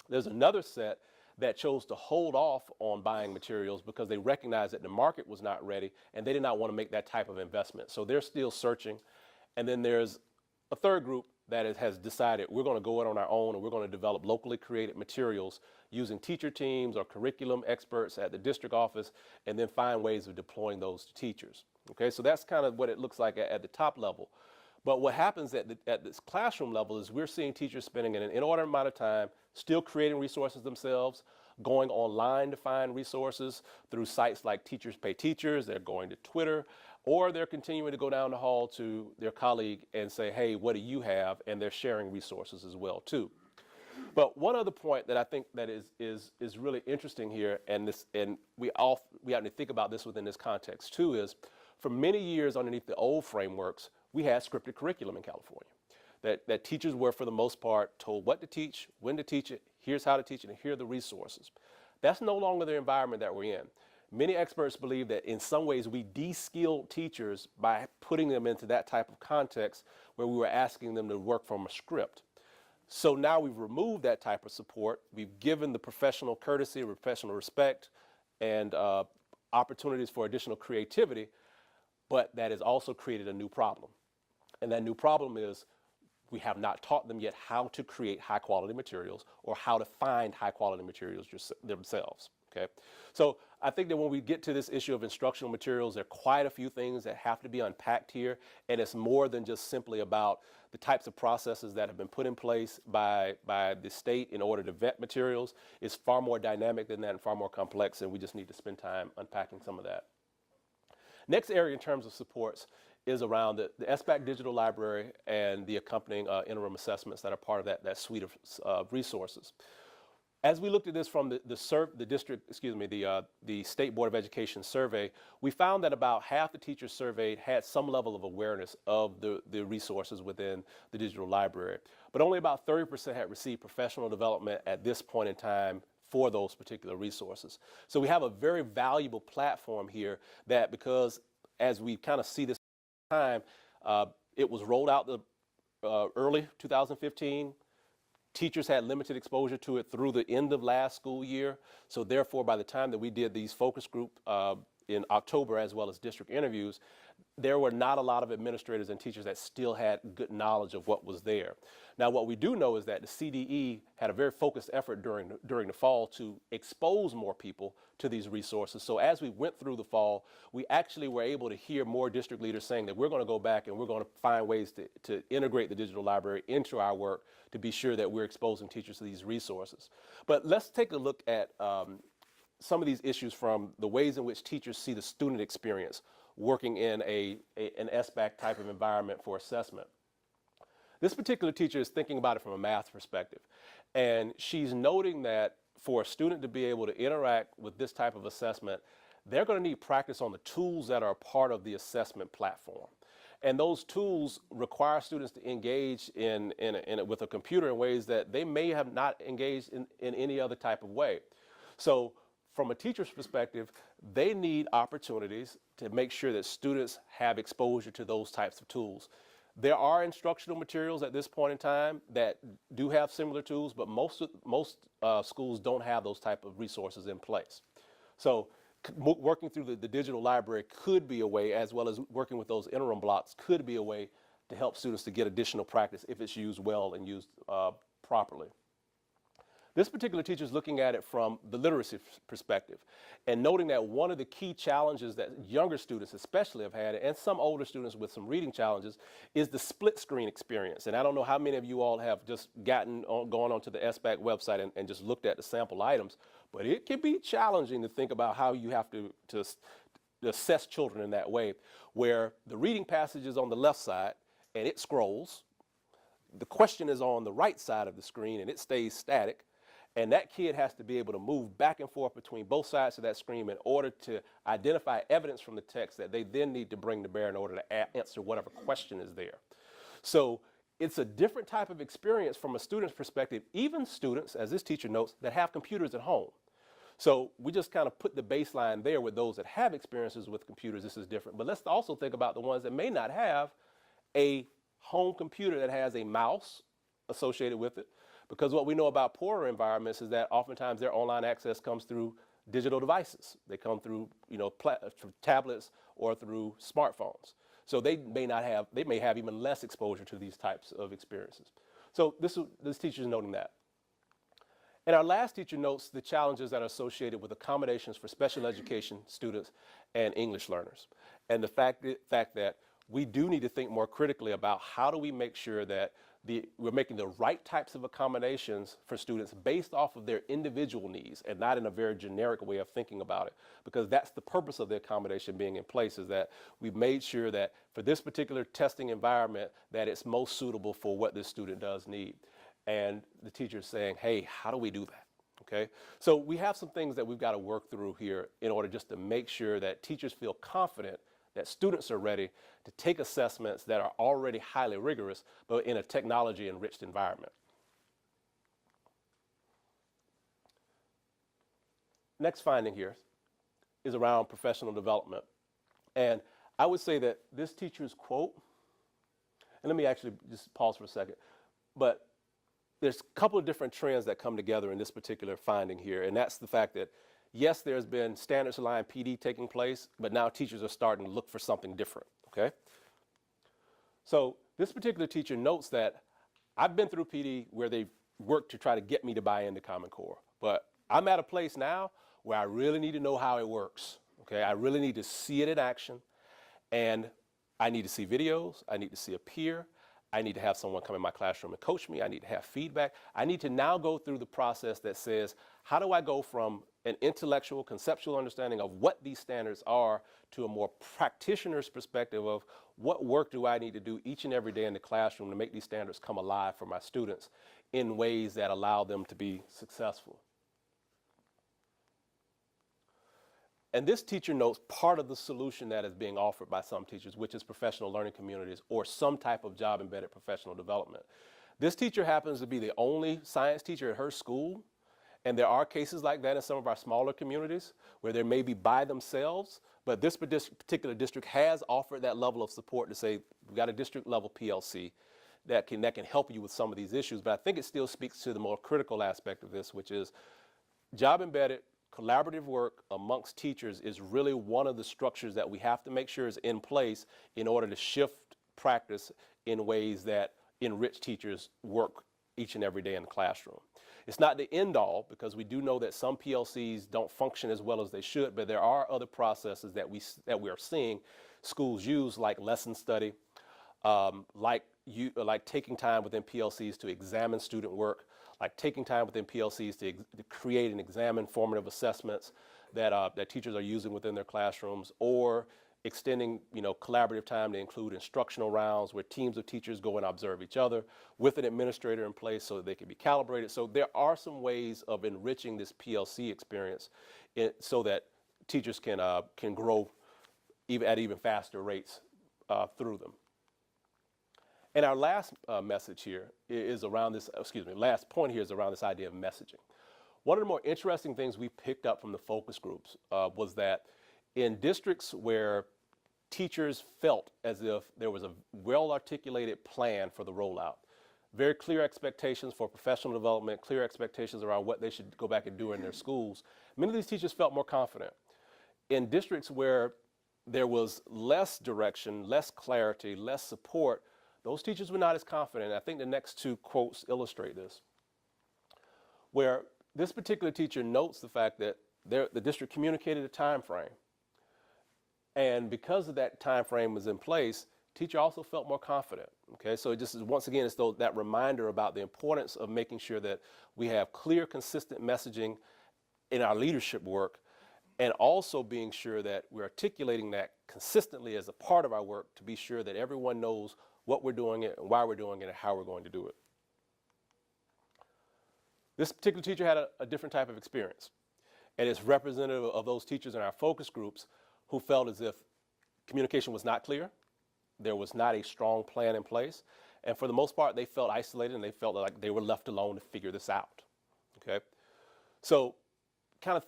There's another set that chose to hold off on buying materials because they recognized that the market was not ready and they did not want to make that type of investment. So they're still searching. And then there's a third group that has decided we're going to go it on our own and we're going to develop locally created materials using teacher teams or curriculum experts at the district office and then find ways of deploying those to teachers. Okay, so that's kind of what it looks like at the top level. But what happens at this classroom level is we're seeing teachers spending an inordinate amount of time still creating resources themselves, going online to find resources through sites like Teachers Pay Teachers. They're going to Twitter, or they're continuing to go down the hall to their colleague and say, hey, what do you have? And they're sharing resources as well too. But one other point that I think that is really interesting here, and we have to think about this within this context too, is for many years underneath the old frameworks, we had scripted curriculum in California. That teachers were, for the most part, told what to teach, when to teach it, here's how to teach it, and here are the resources. That's no longer the environment that we're in. Many experts believe that in some ways we de-skilled teachers by putting them into that type of context where we were asking them to work from a script. So now we've removed that type of support. We've given the professional courtesy, professional respect, and opportunities for additional creativity, but that has also created a new problem. And that new problem is we have not taught them yet how to create high quality materials or how to find high quality materials themselves. Okay, so I think that when we get to this issue of instructional materials, there are quite a few things that have to be unpacked here, and it's more than just simply about the types of processes that have been put in place by the state in order to vet materials. It's far more dynamic than that and far more complex, and we just need to spend time unpacking some of that. Next area in terms of supports is around the SBAC digital library and the accompanying interim assessments that are part of that suite of resources. As we looked at this from the State Board of Education survey, we found that about half the teachers surveyed had some level of awareness of the resources within the digital library, but only about 30% had received professional development at this point in time for those particular resources. So we have a very valuable platform here that, because as we kind of see this time, it was rolled out early 2015. Teachers had limited exposure to it through the end of last school year. So therefore, by the time that we did these focus group in October, as well as district interviews, there were not a lot of administrators and teachers that still had good knowledge of what was there. Now, what we do know is that the CDE had a very focused effort during the fall to expose more people to these resources. So as we went through the fall, we actually were able to hear more district leaders saying that we're going to go back and we're going to find ways to integrate the digital library into our work to be sure that we're exposing teachers to these resources. But let's take a look at some of these issues from the ways in which teachers see the student experience working in an SBAC type of environment for assessment. This particular teacher is thinking about it from a math perspective, and she's noting that for a student to be able to interact with this type of assessment, they're going to need practice on the tools that are part of the assessment platform. And those tools require students to engage with a computer in ways that they may have not engaged in any other type of way. So from a teacher's perspective, they need opportunities to make sure that students have exposure to those types of tools. There are instructional materials at this point in time that do have similar tools, but most schools don't have those type of resources in place. So working through the digital library could be a way, as well as working with those interim blocks, could be a way to help students to get additional practice if it's used well and used properly. This particular teacher is looking at it from the literacy perspective and noting that one of the key challenges that younger students especially have had, and some older students with some reading challenges, is the split screen experience. And I don't know how many of you all have just gone onto the SBAC website and just looked at the sample items, but it can be challenging to think about how you have to assess children in that way, where the reading passage is on the left side and it scrolls. The question is on the right side of the screen and it stays static. And that kid has to be able to move back and forth between both sides of that screen in order to identify evidence from the text that they then need to bring to bear in order to answer whatever question is there. So it's a different type of experience from a student's perspective, even students, as this teacher notes, that have computers at home. So we just kind of put the baseline there with those that have experiences with computers. This is different. But let's also think about the ones that may not have a home computer that has a mouse associated with it. Because what we know about poorer environments is that oftentimes their online access comes through digital devices. They come through, through tablets or through smartphones. So they may have even less exposure to these types of experiences. So this teacher is noting that. And our last teacher notes the challenges that are associated with accommodations for special education students and English learners. And the fact that we do need to think more critically about how do we make sure that we're making the right types of accommodations for students based off of their individual needs and not in a very generic way of thinking about it. Because that's the purpose of the accommodation being in place, is that we've made sure that for this particular testing environment that it's most suitable for what this student does need. And the teacher is saying, hey, how do we do that? Okay, so we have some things that we've got to work through here in order just to make sure that teachers feel confident that students are ready to take assessments that are already highly rigorous, but in a technology-enriched environment. Next finding here is around professional development. And I would say that this teacher's quote, and let me actually just pause for a second, but there's a couple of different trends that come together in this particular finding here, and that's the fact that yes, there's been standards aligned PD taking place, but now teachers are starting to look for something different, okay? So this particular teacher notes that I've been through PD where they've worked to try to get me to buy into Common Core, but I'm at a place now where I really need to know how it works, okay? I really need to see it in action, and I need to see videos, I need to see a peer, I need to have someone come in my classroom and coach me. I need to have feedback. I need to now go through the process that says, how do I go from an intellectual, conceptual understanding of what these standards are to a more practitioner's perspective of what work do I need to do each and every day in the classroom to make these standards come alive for my students in ways that allow them to be successful. And this teacher notes part of the solution that is being offered by some teachers, which is professional learning communities or some type of job-embedded professional development. This teacher happens to be the only science teacher at her school, and there are cases like that in some of our smaller communities where they may be by themselves, but this particular district has offered that level of support to say, we've got a district level PLC that can help you with some of these issues. But I think it still speaks to the more critical aspect of this, which is job-embedded collaborative work amongst teachers is really one of the structures that we have to make sure is in place in order to shift practice in ways that enrich teachers' work each and every day in the classroom. It's not the end all, because we do know that some PLCs don't function as well as they should, but there are other processes that we are seeing schools use, like lesson study, like taking time within PLCs to examine student work, like taking time within PLCs to create and examine formative assessments that teachers are using within their classrooms, or extending collaborative time to include instructional rounds where teams of teachers go and observe each other with an administrator in place so that they can be calibrated. So there are some ways of enriching this PLC experience so that teachers can grow at even faster rates through them. And our last message here is around this, last point here is around this idea of messaging. One of the more interesting things we picked up from the focus groups was that in districts where teachers felt as if there was a well-articulated plan for the rollout, very clear expectations for professional development, clear expectations around what they should go back and do in their schools, many of these teachers felt more confident. In districts where there was less direction, less clarity, less support, those teachers were not as confident. I think the next two quotes illustrate this, where this particular teacher notes the fact that the district communicated a time frame. And because of that time frame was in place, teacher also felt more confident. Okay, so it just is, once again, it's that reminder about the importance of making sure that we have clear, consistent messaging in our leadership work, and also being sure that we're articulating that consistently as a part of our work to be sure that everyone knows what we're doing it and why we're doing it and how we're going to do it. This particular teacher had a different type of experience, and it's representative of those teachers in our focus groups who felt as if communication was not clear, there was not a strong plan in place, and for the most part they felt isolated and they felt like they were left alone to figure this out. Okay, so kind of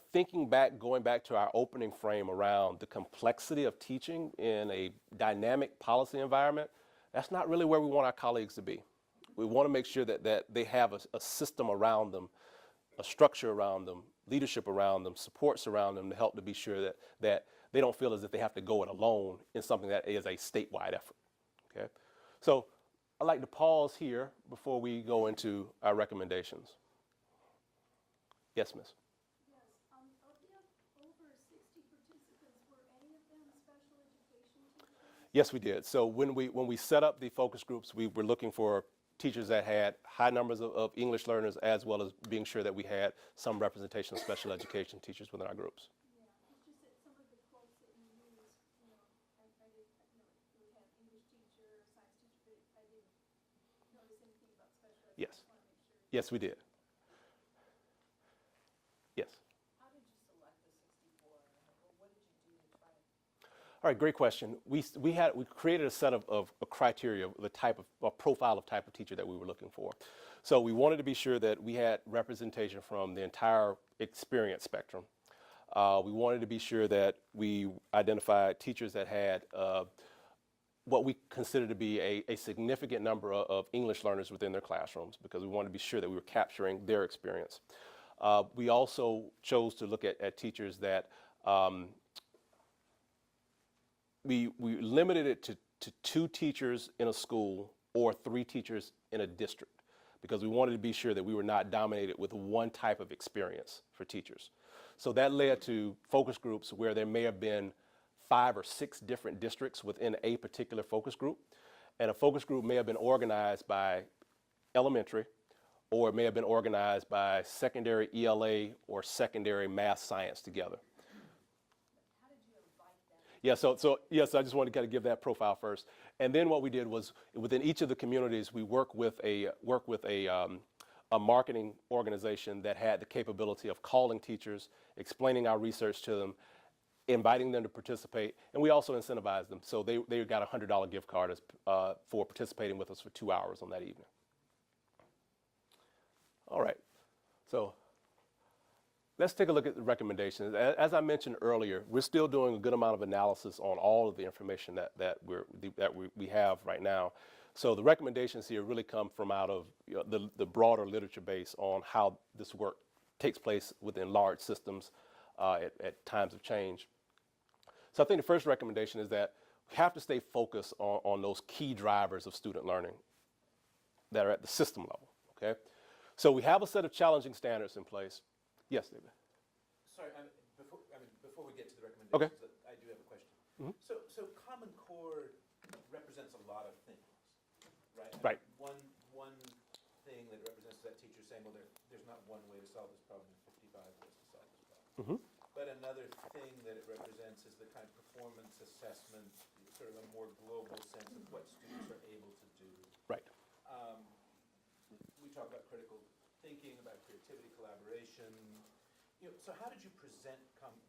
going back to our opening frame around the complexity of teaching in a dynamic policy environment, that's not really where we want our colleagues to be. We want to make sure that they have a system around them, a structure around them, leadership around them, supports around them to help to be sure that they don't feel as if they have to go it alone in something that is a statewide effort. Okay? So I'd like to pause here before we go into our recommendations. Yes, miss. Yes, of the over 60 participants, were any of them special education teachers? Yes, we did. So when we set up the focus groups, we were looking for teachers that had high numbers of English learners, as well as being sure that we had some representation of special education teachers within our groups. Yeah, it's just that some of the quotes that you used, I did, you would have English teacher, science teacher, but I didn't notice anything about special ed. Yes. I just want to make sure. Yes, we did. Yes. How did you select the 64? Or what did you do to try to? All right, great question. We created a set of criteria, the type of a profile of type of teacher that we were looking for. So we wanted to be sure that we had representation from the entire experience spectrum. We wanted to be sure that we identified teachers that had what we consider to be a significant number of English learners within their classrooms, because we wanted to be sure that we were capturing their experience. We also chose to look at teachers that we limited it to 2 teachers in a school or 3 teachers in a district, because we wanted to be sure that we were not dominated with one type of experience for teachers. So that led to focus groups where there may have been 5 or 6 different districts within a particular focus group. And a focus group may have been organized by elementary, or it may have been organized by secondary ELA or secondary math science together. How did you invite them? Yeah, so yes, I just wanted to kind of give that profile first. And then what we did was, within each of the communities, we work with a marketing organization that had the capability of calling teachers, explaining our research to them, inviting them to participate, and we also incentivized them. So they got a $100 gift card for participating with us for 2 hours on that evening. All right, so let's take a look at the recommendations. As I mentioned earlier, we're still doing a good amount of analysis on all of the information that we have right now. So the recommendations here really come from out of the broader literature base on how this work takes place within large systems at times of change. So I think the first recommendation is that we have to stay focused on those key drivers of student learning that are at the system level, okay? So we have a set of challenging standards in place. Yes, David? Sorry, before we get to the recommendations, Okay. I do have a question. Mhm. So Common Core represents a lot of things, right? Right. One thing that it represents is that teacher saying, well, there's not one way to solve this problem, there's 55 ways to solve this problem. Mm-hmm. But another thing that it represents is the kind of performance assessment, sort of a more global sense of what students are able to do. Right. We talk about critical thinking, about creativity, collaboration. So how did you present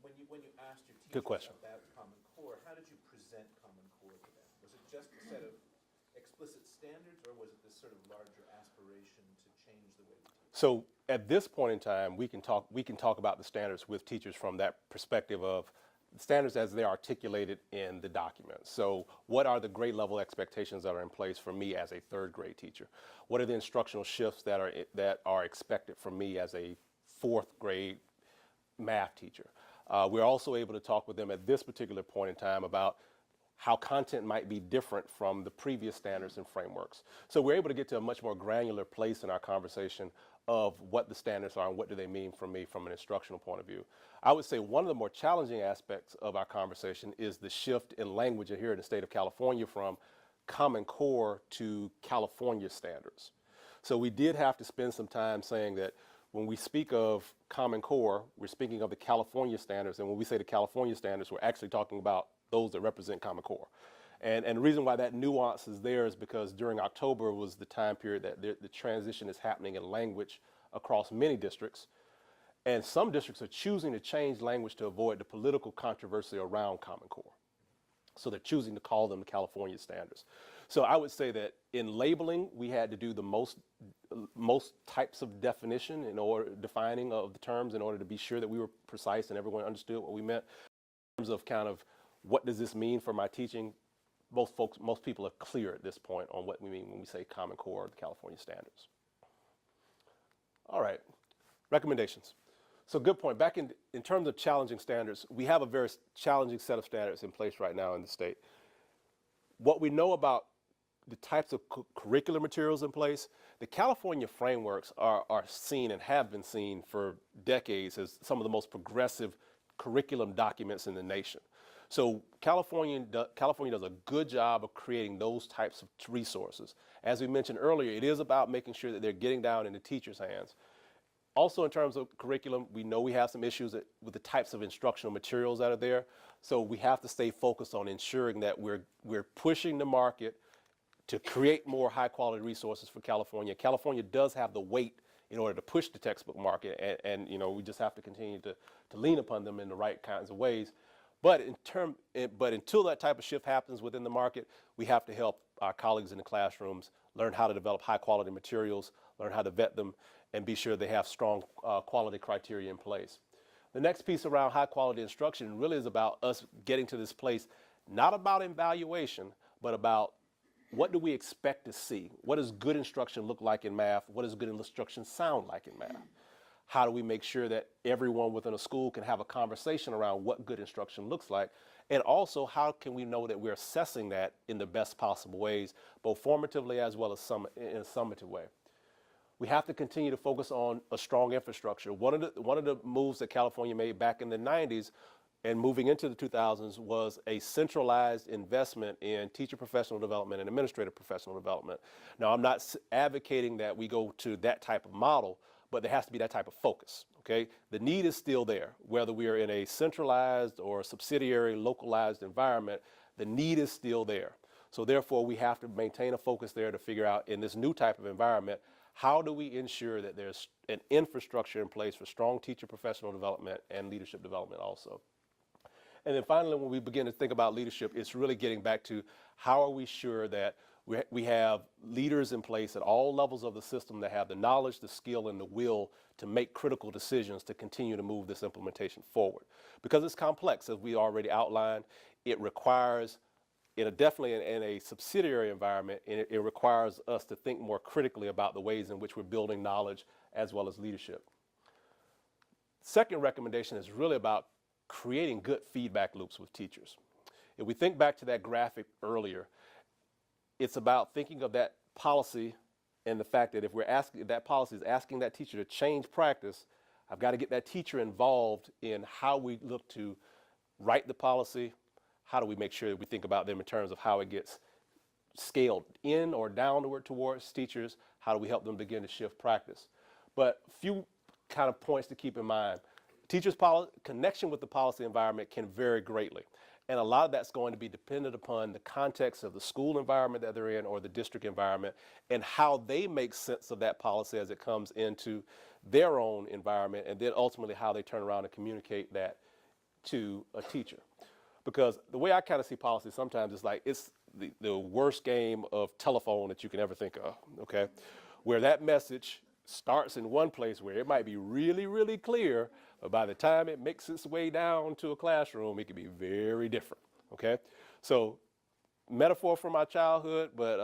when you asked your Good teachers question. about Common Core? How did you present Common Core to them? Was it just a set of explicit standards, or was it this sort of larger aspiration to change the way we teach? So at this point in time, we can talk about the standards with teachers from that perspective of standards as they're articulated in the documents. So what are the grade level expectations that are in place for me as a 3rd grade teacher? What are the instructional shifts that are expected from me as a 4th grade math teacher? We're also able to talk with them at this particular point in time about how content might be different from the previous standards and frameworks. So we're able to get to a much more granular place in our conversation of what the standards are and what do they mean for me from an instructional point of view. I would say one of the more challenging aspects of our conversation is the shift in language here in the state of California from Common Core to California standards. So we did have to spend some time saying that when we speak of Common Core, we're speaking of the California standards, and when we say the California standards, we're actually talking about those that represent Common Core. And the reason why that nuance is there is because during October was the time period that the transition is happening in language across many districts. And some districts are choosing to change language to avoid the political controversy around Common Core. So they're choosing to call them the California standards. So I would say that in labeling, we had to do the most types of definition in order defining of the terms in order to be sure that we were precise and everyone understood what we meant. In terms of kind of what does this mean for my teaching, most people are clear at this point on what we mean when we say Common Core or the California standards. All right, recommendations. So good point. Back in terms of challenging standards, we have a very challenging set of standards in place right now in the state. What we know about the types of curricular materials in place, the California frameworks are seen and have been seen for decades as some of the most progressive curriculum documents in the nation. So California does a good job of creating those types of resources. As we mentioned earlier, it is about making sure that they're getting down into teachers' hands. Also, in terms of curriculum, we know we have some issues with the types of instructional materials that are there. So we have to stay focused on ensuring that we're pushing the market to create more high quality resources for California. California does have the weight in order to push the textbook market, and you know, we just have to continue to lean upon them in the right kinds of ways. But until that type of shift happens within the market, we have to help our colleagues in the classrooms learn how to develop high quality materials, learn how to vet them, and be sure they have strong quality criteria in place. The next piece around high quality instruction really is about us getting to this place, not about evaluation, but about what do we expect to see? What does good instruction look like in math? What does good instruction sound like in math? How do we make sure that everyone within a school can have a conversation around what good instruction looks like? And also, how can we know that we're assessing that in the best possible ways, both formatively as well as in a summative way? We have to continue to focus on a strong infrastructure. One of the moves that California made back in the 90s and moving into the 2000s was a centralized investment in teacher professional development and administrative professional development. Now, I'm not advocating that we go to that type of model, but there has to be that type of focus, okay? The need is still there. Whether we are in a centralized or subsidiary localized environment, the need is still there. So therefore, we have to maintain a focus there to figure out in this new type of environment, how do we ensure that there's an infrastructure in place for strong teacher professional development and leadership development also? And then finally, when we begin to think about leadership, it's really getting back to how are we sure that we have leaders in place at all levels of the system that have the knowledge, the skill, and the will to make critical decisions to continue to move this implementation forward. Because it's complex, as we already outlined, it requires, definitely in a subsidiary environment, it requires us to think more critically about the ways in which we're building knowledge as well as leadership. Second recommendation is really about creating good feedback loops with teachers. If we think back to that graphic earlier, it's about thinking of that policy and the fact that if that policy is asking that teacher to change practice, I've got to get that teacher involved in how we look to write the policy. How do we make sure that we think about them in terms of how it gets scaled in or downward towards teachers? How do we help them begin to shift practice? But a few kind of points to keep in mind. Teachers' connection with the policy environment can vary greatly. And a lot of that's going to be dependent upon the context of the school environment that they're in or the district environment and how they make sense of that policy as it comes into their own environment, and then ultimately how they turn around and communicate that to a teacher. Because the way I kind of see policy sometimes is like it's the worst game of telephone that you can ever think of, okay? Where that message starts in one place where it might be really, really clear, but by the time it makes its way down to a classroom, it can be very different, okay? So metaphor from my childhood, but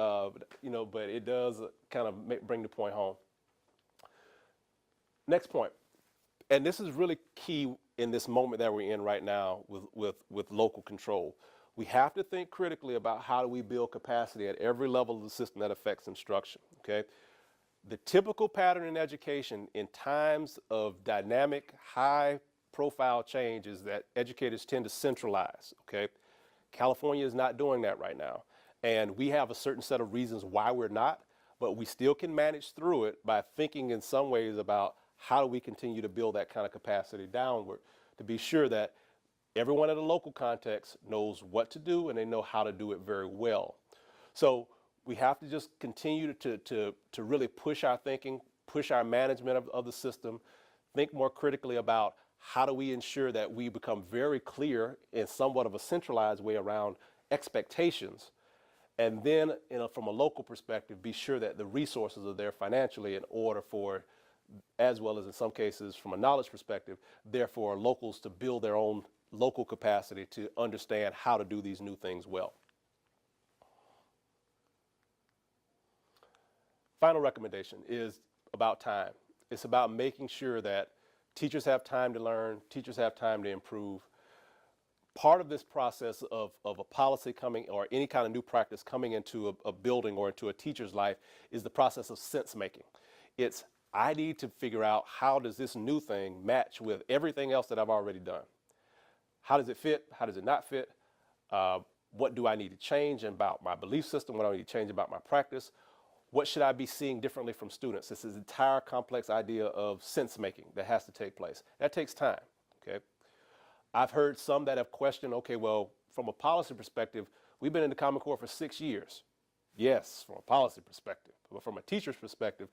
but it does kind of bring the point home. Next point, and this is really key in this moment that we're in right now with local control. We have to think critically about how do we build capacity at every level of the system that affects instruction, okay? The typical pattern in education in times of dynamic, high-profile change is that educators tend to centralize, okay? California is not doing that right now. And we have a certain set of reasons why we're not, but we still can manage through it by thinking in some ways about how do we continue to build that kind of capacity downward to be sure that everyone in a local context knows what to do and they know how to do it very well. So we have to just continue to really push our thinking, push our management of the system, think more critically about how do we ensure that we become very clear in somewhat of a centralized way around expectations, And then, from a local perspective, be sure that the resources are there financially in order for, as well as in some cases from a knowledge perspective, therefore locals to build their own local capacity to understand how to do these new things well. Final recommendation is about time. It's about making sure that teachers have time to learn, teachers have time to improve. Part of this process of a policy coming or any kind of new practice coming into a building or into a teacher's life is the process of sense making. It's, I need to figure out how does this new thing match with everything else that I've already done. How does it fit? How does it not fit? What do I need to change about my belief system? What do I need to change about my practice? What should I be seeing differently from students? This is an entire complex idea of sense making that has to take place. That takes time, okay? I've heard some that have questioned, okay, well, from a policy perspective, we've been in the Common Core for 6 years. Yes, from a policy perspective, but from a teacher's perspective,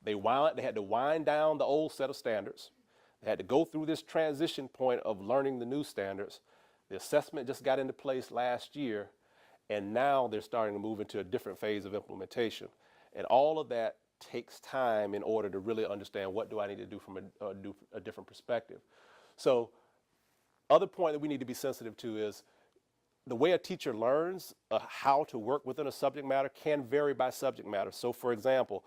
they had to wind down the old set of standards. They had to go through this transition point of learning the new standards. The assessment just got into place last year, and now they're starting to move into a different phase of implementation. And all of that takes time in order to really understand what do I need to do from a different perspective. So, other point that we need to be sensitive to is the way a teacher learns how to work within a subject matter can vary by subject matter. So, for example,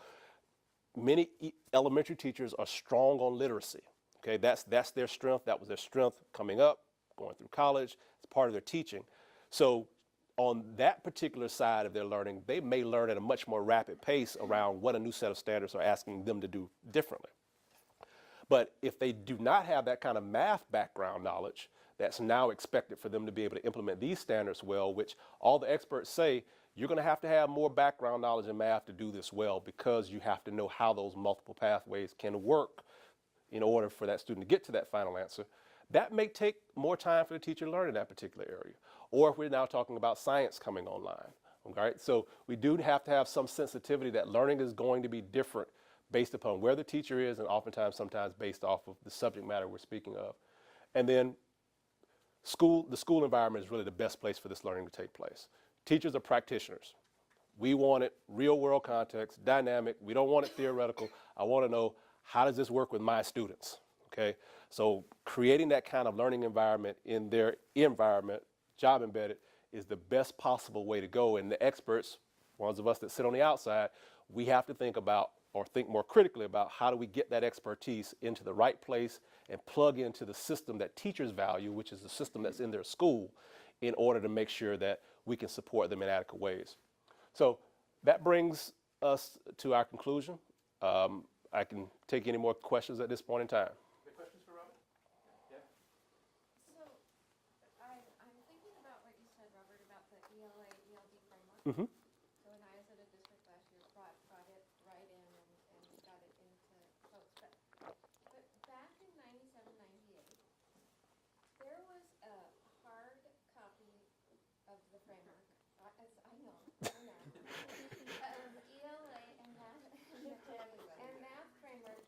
many elementary teachers are strong on literacy. Okay, that's their strength. That was their strength coming up, going through college. It's part of their teaching. So, on that particular side of their learning, they may learn at a much more rapid pace around what a new set of standards are asking them to do differently. But if they do not have that kind of math background knowledge, that's now expected for them to be able to implement these standards well, which all the experts say, you're going to have more background knowledge in math to do this well, because you have to know how those multiple pathways can work in order for that student to get to that final answer. That may take more time for the teacher to learn in that particular area. Or if we're now talking about science coming online, all right? So we do have to have some sensitivity that learning is going to be different based upon where the teacher is, and oftentimes, sometimes based off of the subject matter we're speaking of. And then the school environment is really the best place for this learning to take place. Teachers are practitioners. We want it real world context, dynamic. We don't want it theoretical. I want to know, how does this work with my students? Okay, so creating that kind of learning environment in their environment, job embedded, is the best possible way to go. And the experts, ones of us that sit on the outside, we have to think about, or think more critically about, how do we get that expertise into the right place and plug into the system that teachers value, which is the system that's in their school, in order to make sure that we can support them in adequate ways. So that brings us to our conclusion. I can take any more questions at this point in time. Any questions for Robert? Yeah? So, I'm thinking about what you said, Robert, about the ELA, ELD framework. Mm-hmm. So when I was at a district last year, brought it right in and got it into folks. But back in 97, 98, there was a hard copy of the framework. I know, ELA and math framework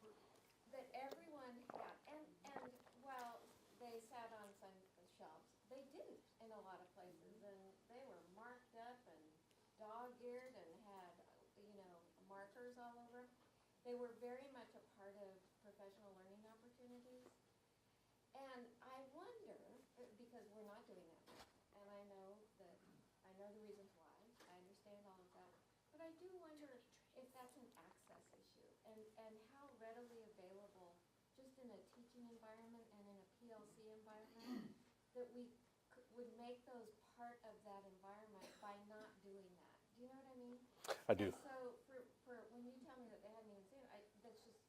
that everyone had. And while they sat on some shelves, they didn't in a lot of places. And they were marked up and dog-eared and had, markers all over. They were very much a part of professional learning opportunities. And I wonder, because we're not doing that now, and I know the reasons why, I understand all of that, but I do wonder if that's an access issue, and how readily available, just in a teaching environment and in a PLC environment, that we would make those part of that environment by not doing that. Do you know what I mean? I do. And so for when you tell me that they hadn't even seen it, that's just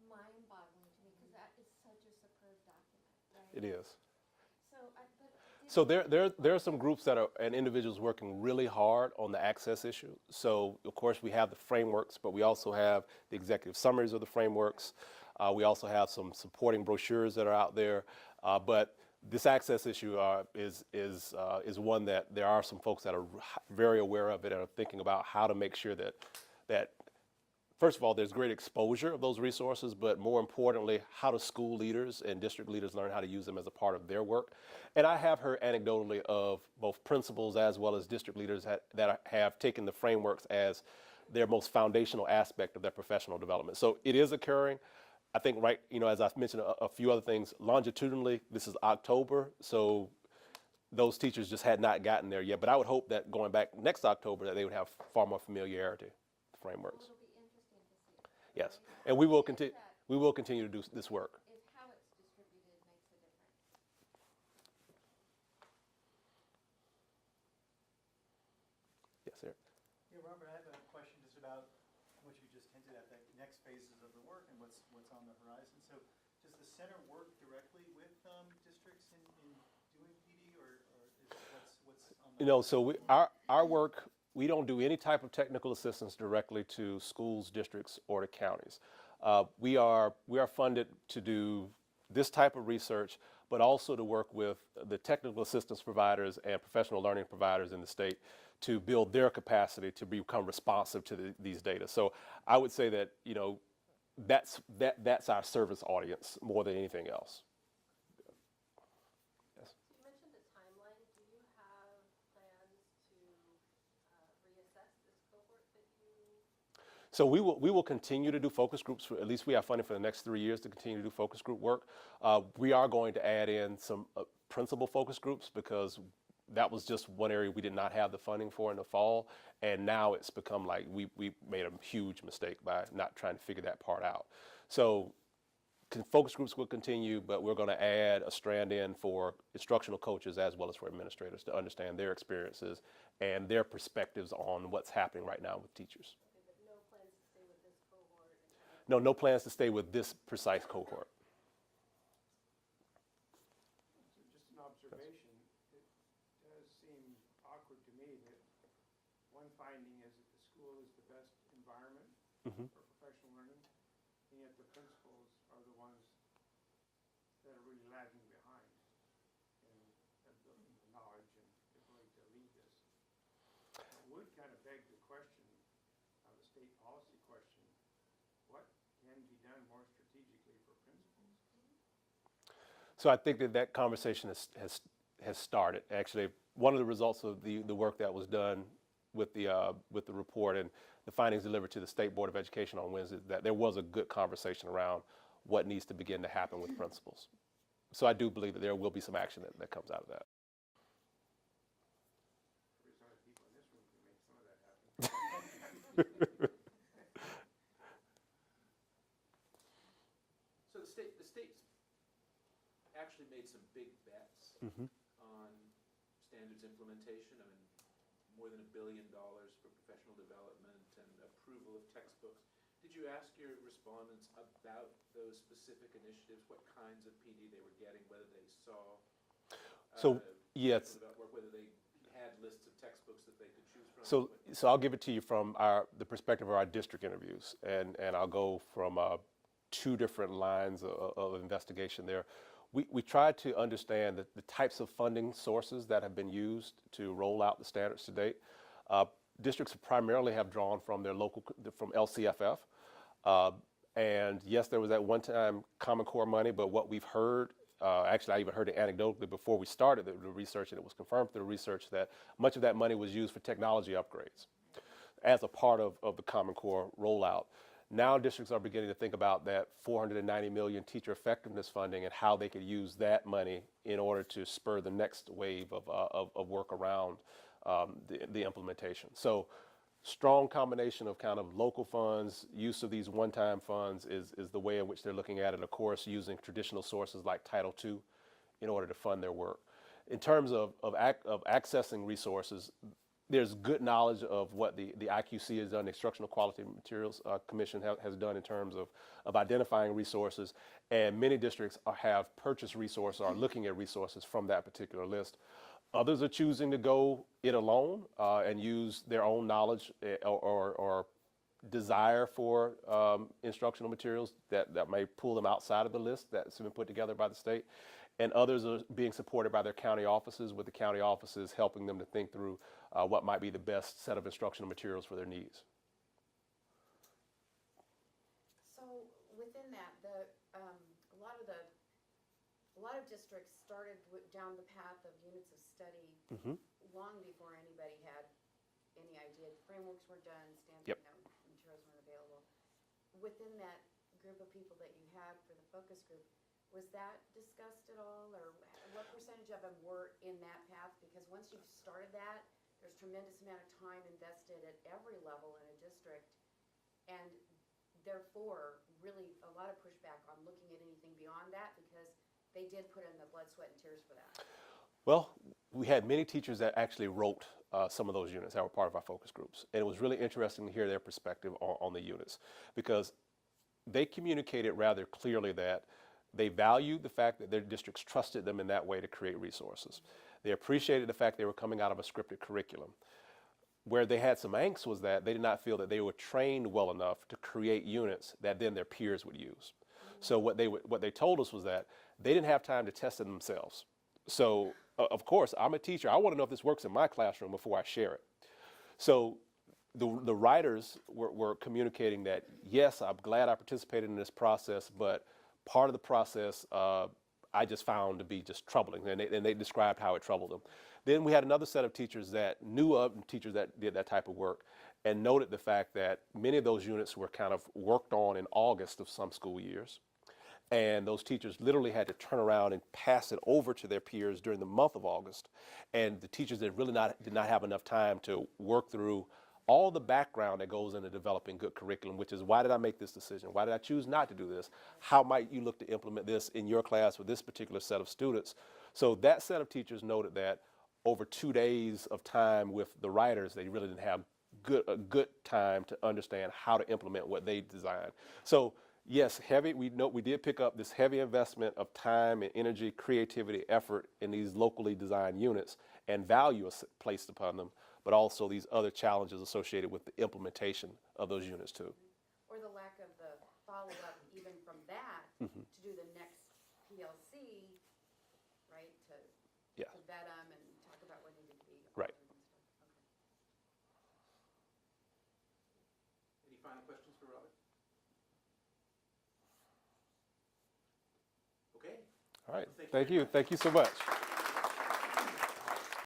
mind-boggling to me, because that is such a superb document, right? It is. So, there are some groups and individuals working really hard on the access issue. So, of course, we have the frameworks, but we also have the executive summaries of the frameworks. We also have some supporting brochures that are out there. But this access issue is one that there are some folks that are very aware of it and are thinking about how to make sure that first of all, there's great exposure of those resources, but more importantly, how do school leaders and district leaders learn how to use them as a part of their work? And I have heard anecdotally of both principals as well as district leaders that have taken the frameworks as their most foundational aspect of their professional development. So it is occurring. I think, right, as I've mentioned a few other things, longitudinally, this is October, so those teachers just had not gotten there yet. But I would hope that going back next October that they would have far more familiarity with the frameworks. It'll be interesting to see. Yes, and we will continue. We will continue to do this work. If how it's distributed makes a difference. Yes, sir. Yeah, Robert, I have a question just about what you just hinted at, the next phases of the work and what's on the horizon. So does the center work directly with districts in doing PD, or is what's on the? So our work, we don't do any type of technical assistance directly to schools, districts, or to counties. We are funded to do this type of research, but also to work with the technical assistance providers and professional learning providers in the state to build their capacity to become responsive to these data. So I would say that that's our service audience more than anything else. Yes. You mentioned a timeline. Do you have plans to reassess this cohort that you? So we will continue to do focus groups. At least we have funding for the next 3 years to continue to do focus group work. We are going to add in some principal focus groups because that was just one area we did not have the funding for in the fall, and now it's become like we made a huge mistake by not trying to figure that part out. So focus groups will continue, but we're going to add a strand in for instructional coaches as well as for administrators to understand their experiences and their perspectives on what's happening right now with teachers. Okay, but no plans to stay with this cohort? No plans to stay with this precise cohort. Just an observation, it does seem awkward to me that one finding is that the school is the best environment for professional learning, and yet the principals are the ones that are really lagging behind in building the knowledge and ability to lead this. It would kind of beg the question, the state policy question, what can be done more strategically for principals? So I think that conversation has started. Actually, one of the results of the work that was done with the report and the findings delivered to the State Board of Education on Wednesday, that there was a good conversation around what needs to begin to happen with principals. So I do believe that there will be some action that comes out of that. There's other people in this room who make some of that happen. So the state's actually made some big bets on standards implementation. I mean, more than $1 billion for professional development and approval of textbooks. Did you ask your respondents about those specific initiatives, what kinds of PD they were getting, whether they saw yes. whether they had lists of textbooks that they could choose from? So I'll give it to you from the perspective of our district interviews, and I'll go from 2 different lines of investigation there. We tried to understand the types of funding sources that have been used to roll out the standards to date. Districts primarily have drawn from their from LCFF. And yes, there was that one-time Common Core money, but what we've heard, actually I even heard it anecdotally before we started the research, and it was confirmed through the research that much of that money was used for technology upgrades as a part of the Common Core rollout. Now districts are beginning to think about that $490 million teacher effectiveness funding and how they could use that money in order to spur the next wave of work around the implementation. So strong combination of kind of local funds, use of these one-time funds is the way in which they're looking at it. Of course, using traditional sources like Title II in order to fund their work. In terms of accessing resources, there's good knowledge of what the IQC has done, the Instructional Quality Materials Commission has done in terms of identifying resources, and many districts have purchased resources or are looking at resources from that particular list. Others are choosing to go it alone and use their own knowledge or desire for instructional materials that may pull them outside of the list that's been put together by the state. And others are being supported by their county offices, with the county offices helping them to think through what might be the best set of instructional materials for their needs. a lot of districts started down the path of units of study long before anybody had any idea. The frameworks weren't done, Yep. materials weren't available. Within that group of people that you had for the focus group, was that discussed at all, or what percentage of them were in that path? Because once you've started that, there's tremendous amount of time invested at every level in a district, and therefore, really a lot of pushback on looking at anything beyond that, because they did put in the blood, sweat, and tears for that. Well, we had many teachers that actually wrote some of those units that were part of our focus groups. And it was really interesting to hear their perspective on the units, because they communicated rather clearly that they valued the fact that their districts trusted them in that way to create resources. They appreciated the fact they were coming out of a scripted curriculum. Where they had some angst was that they did not feel that they were trained well enough to create units that then their peers would use. So what they told us was that they didn't have time to test it themselves. So of course, I'm a teacher. I want to know if this works in my classroom before I share it. So the writers were communicating that, yes, I'm glad I participated in this process, but part of the process I just found to be just troubling, and they described how it troubled them. Then we had another set of teachers that knew of teachers that did that type of work and noted the fact that many of those units were kind of worked on in August of some school years. And those teachers literally had to turn around and pass it over to their peers during the month of August. And the teachers that really did not have enough time to work through all the background that goes into developing good curriculum, which is, why did I make this decision? Why did I choose not to do this? How might you look to implement this in your class with this particular set of students? So that set of teachers noted that over 2 days of time with the writers, they really didn't have a good time to understand how to implement what they designed. So yes, we did pick up this heavy investment of time and energy, creativity, effort in these locally designed units, and value is placed upon them, but also these other challenges associated with the implementation of those units too. Or the lack of the follow-up even from that to do the next PLC, right, to vet them and talk about what needed to be Right. altered and stuff. Okay. Any final questions for Robert? Okay. All right, Well, thank you so much.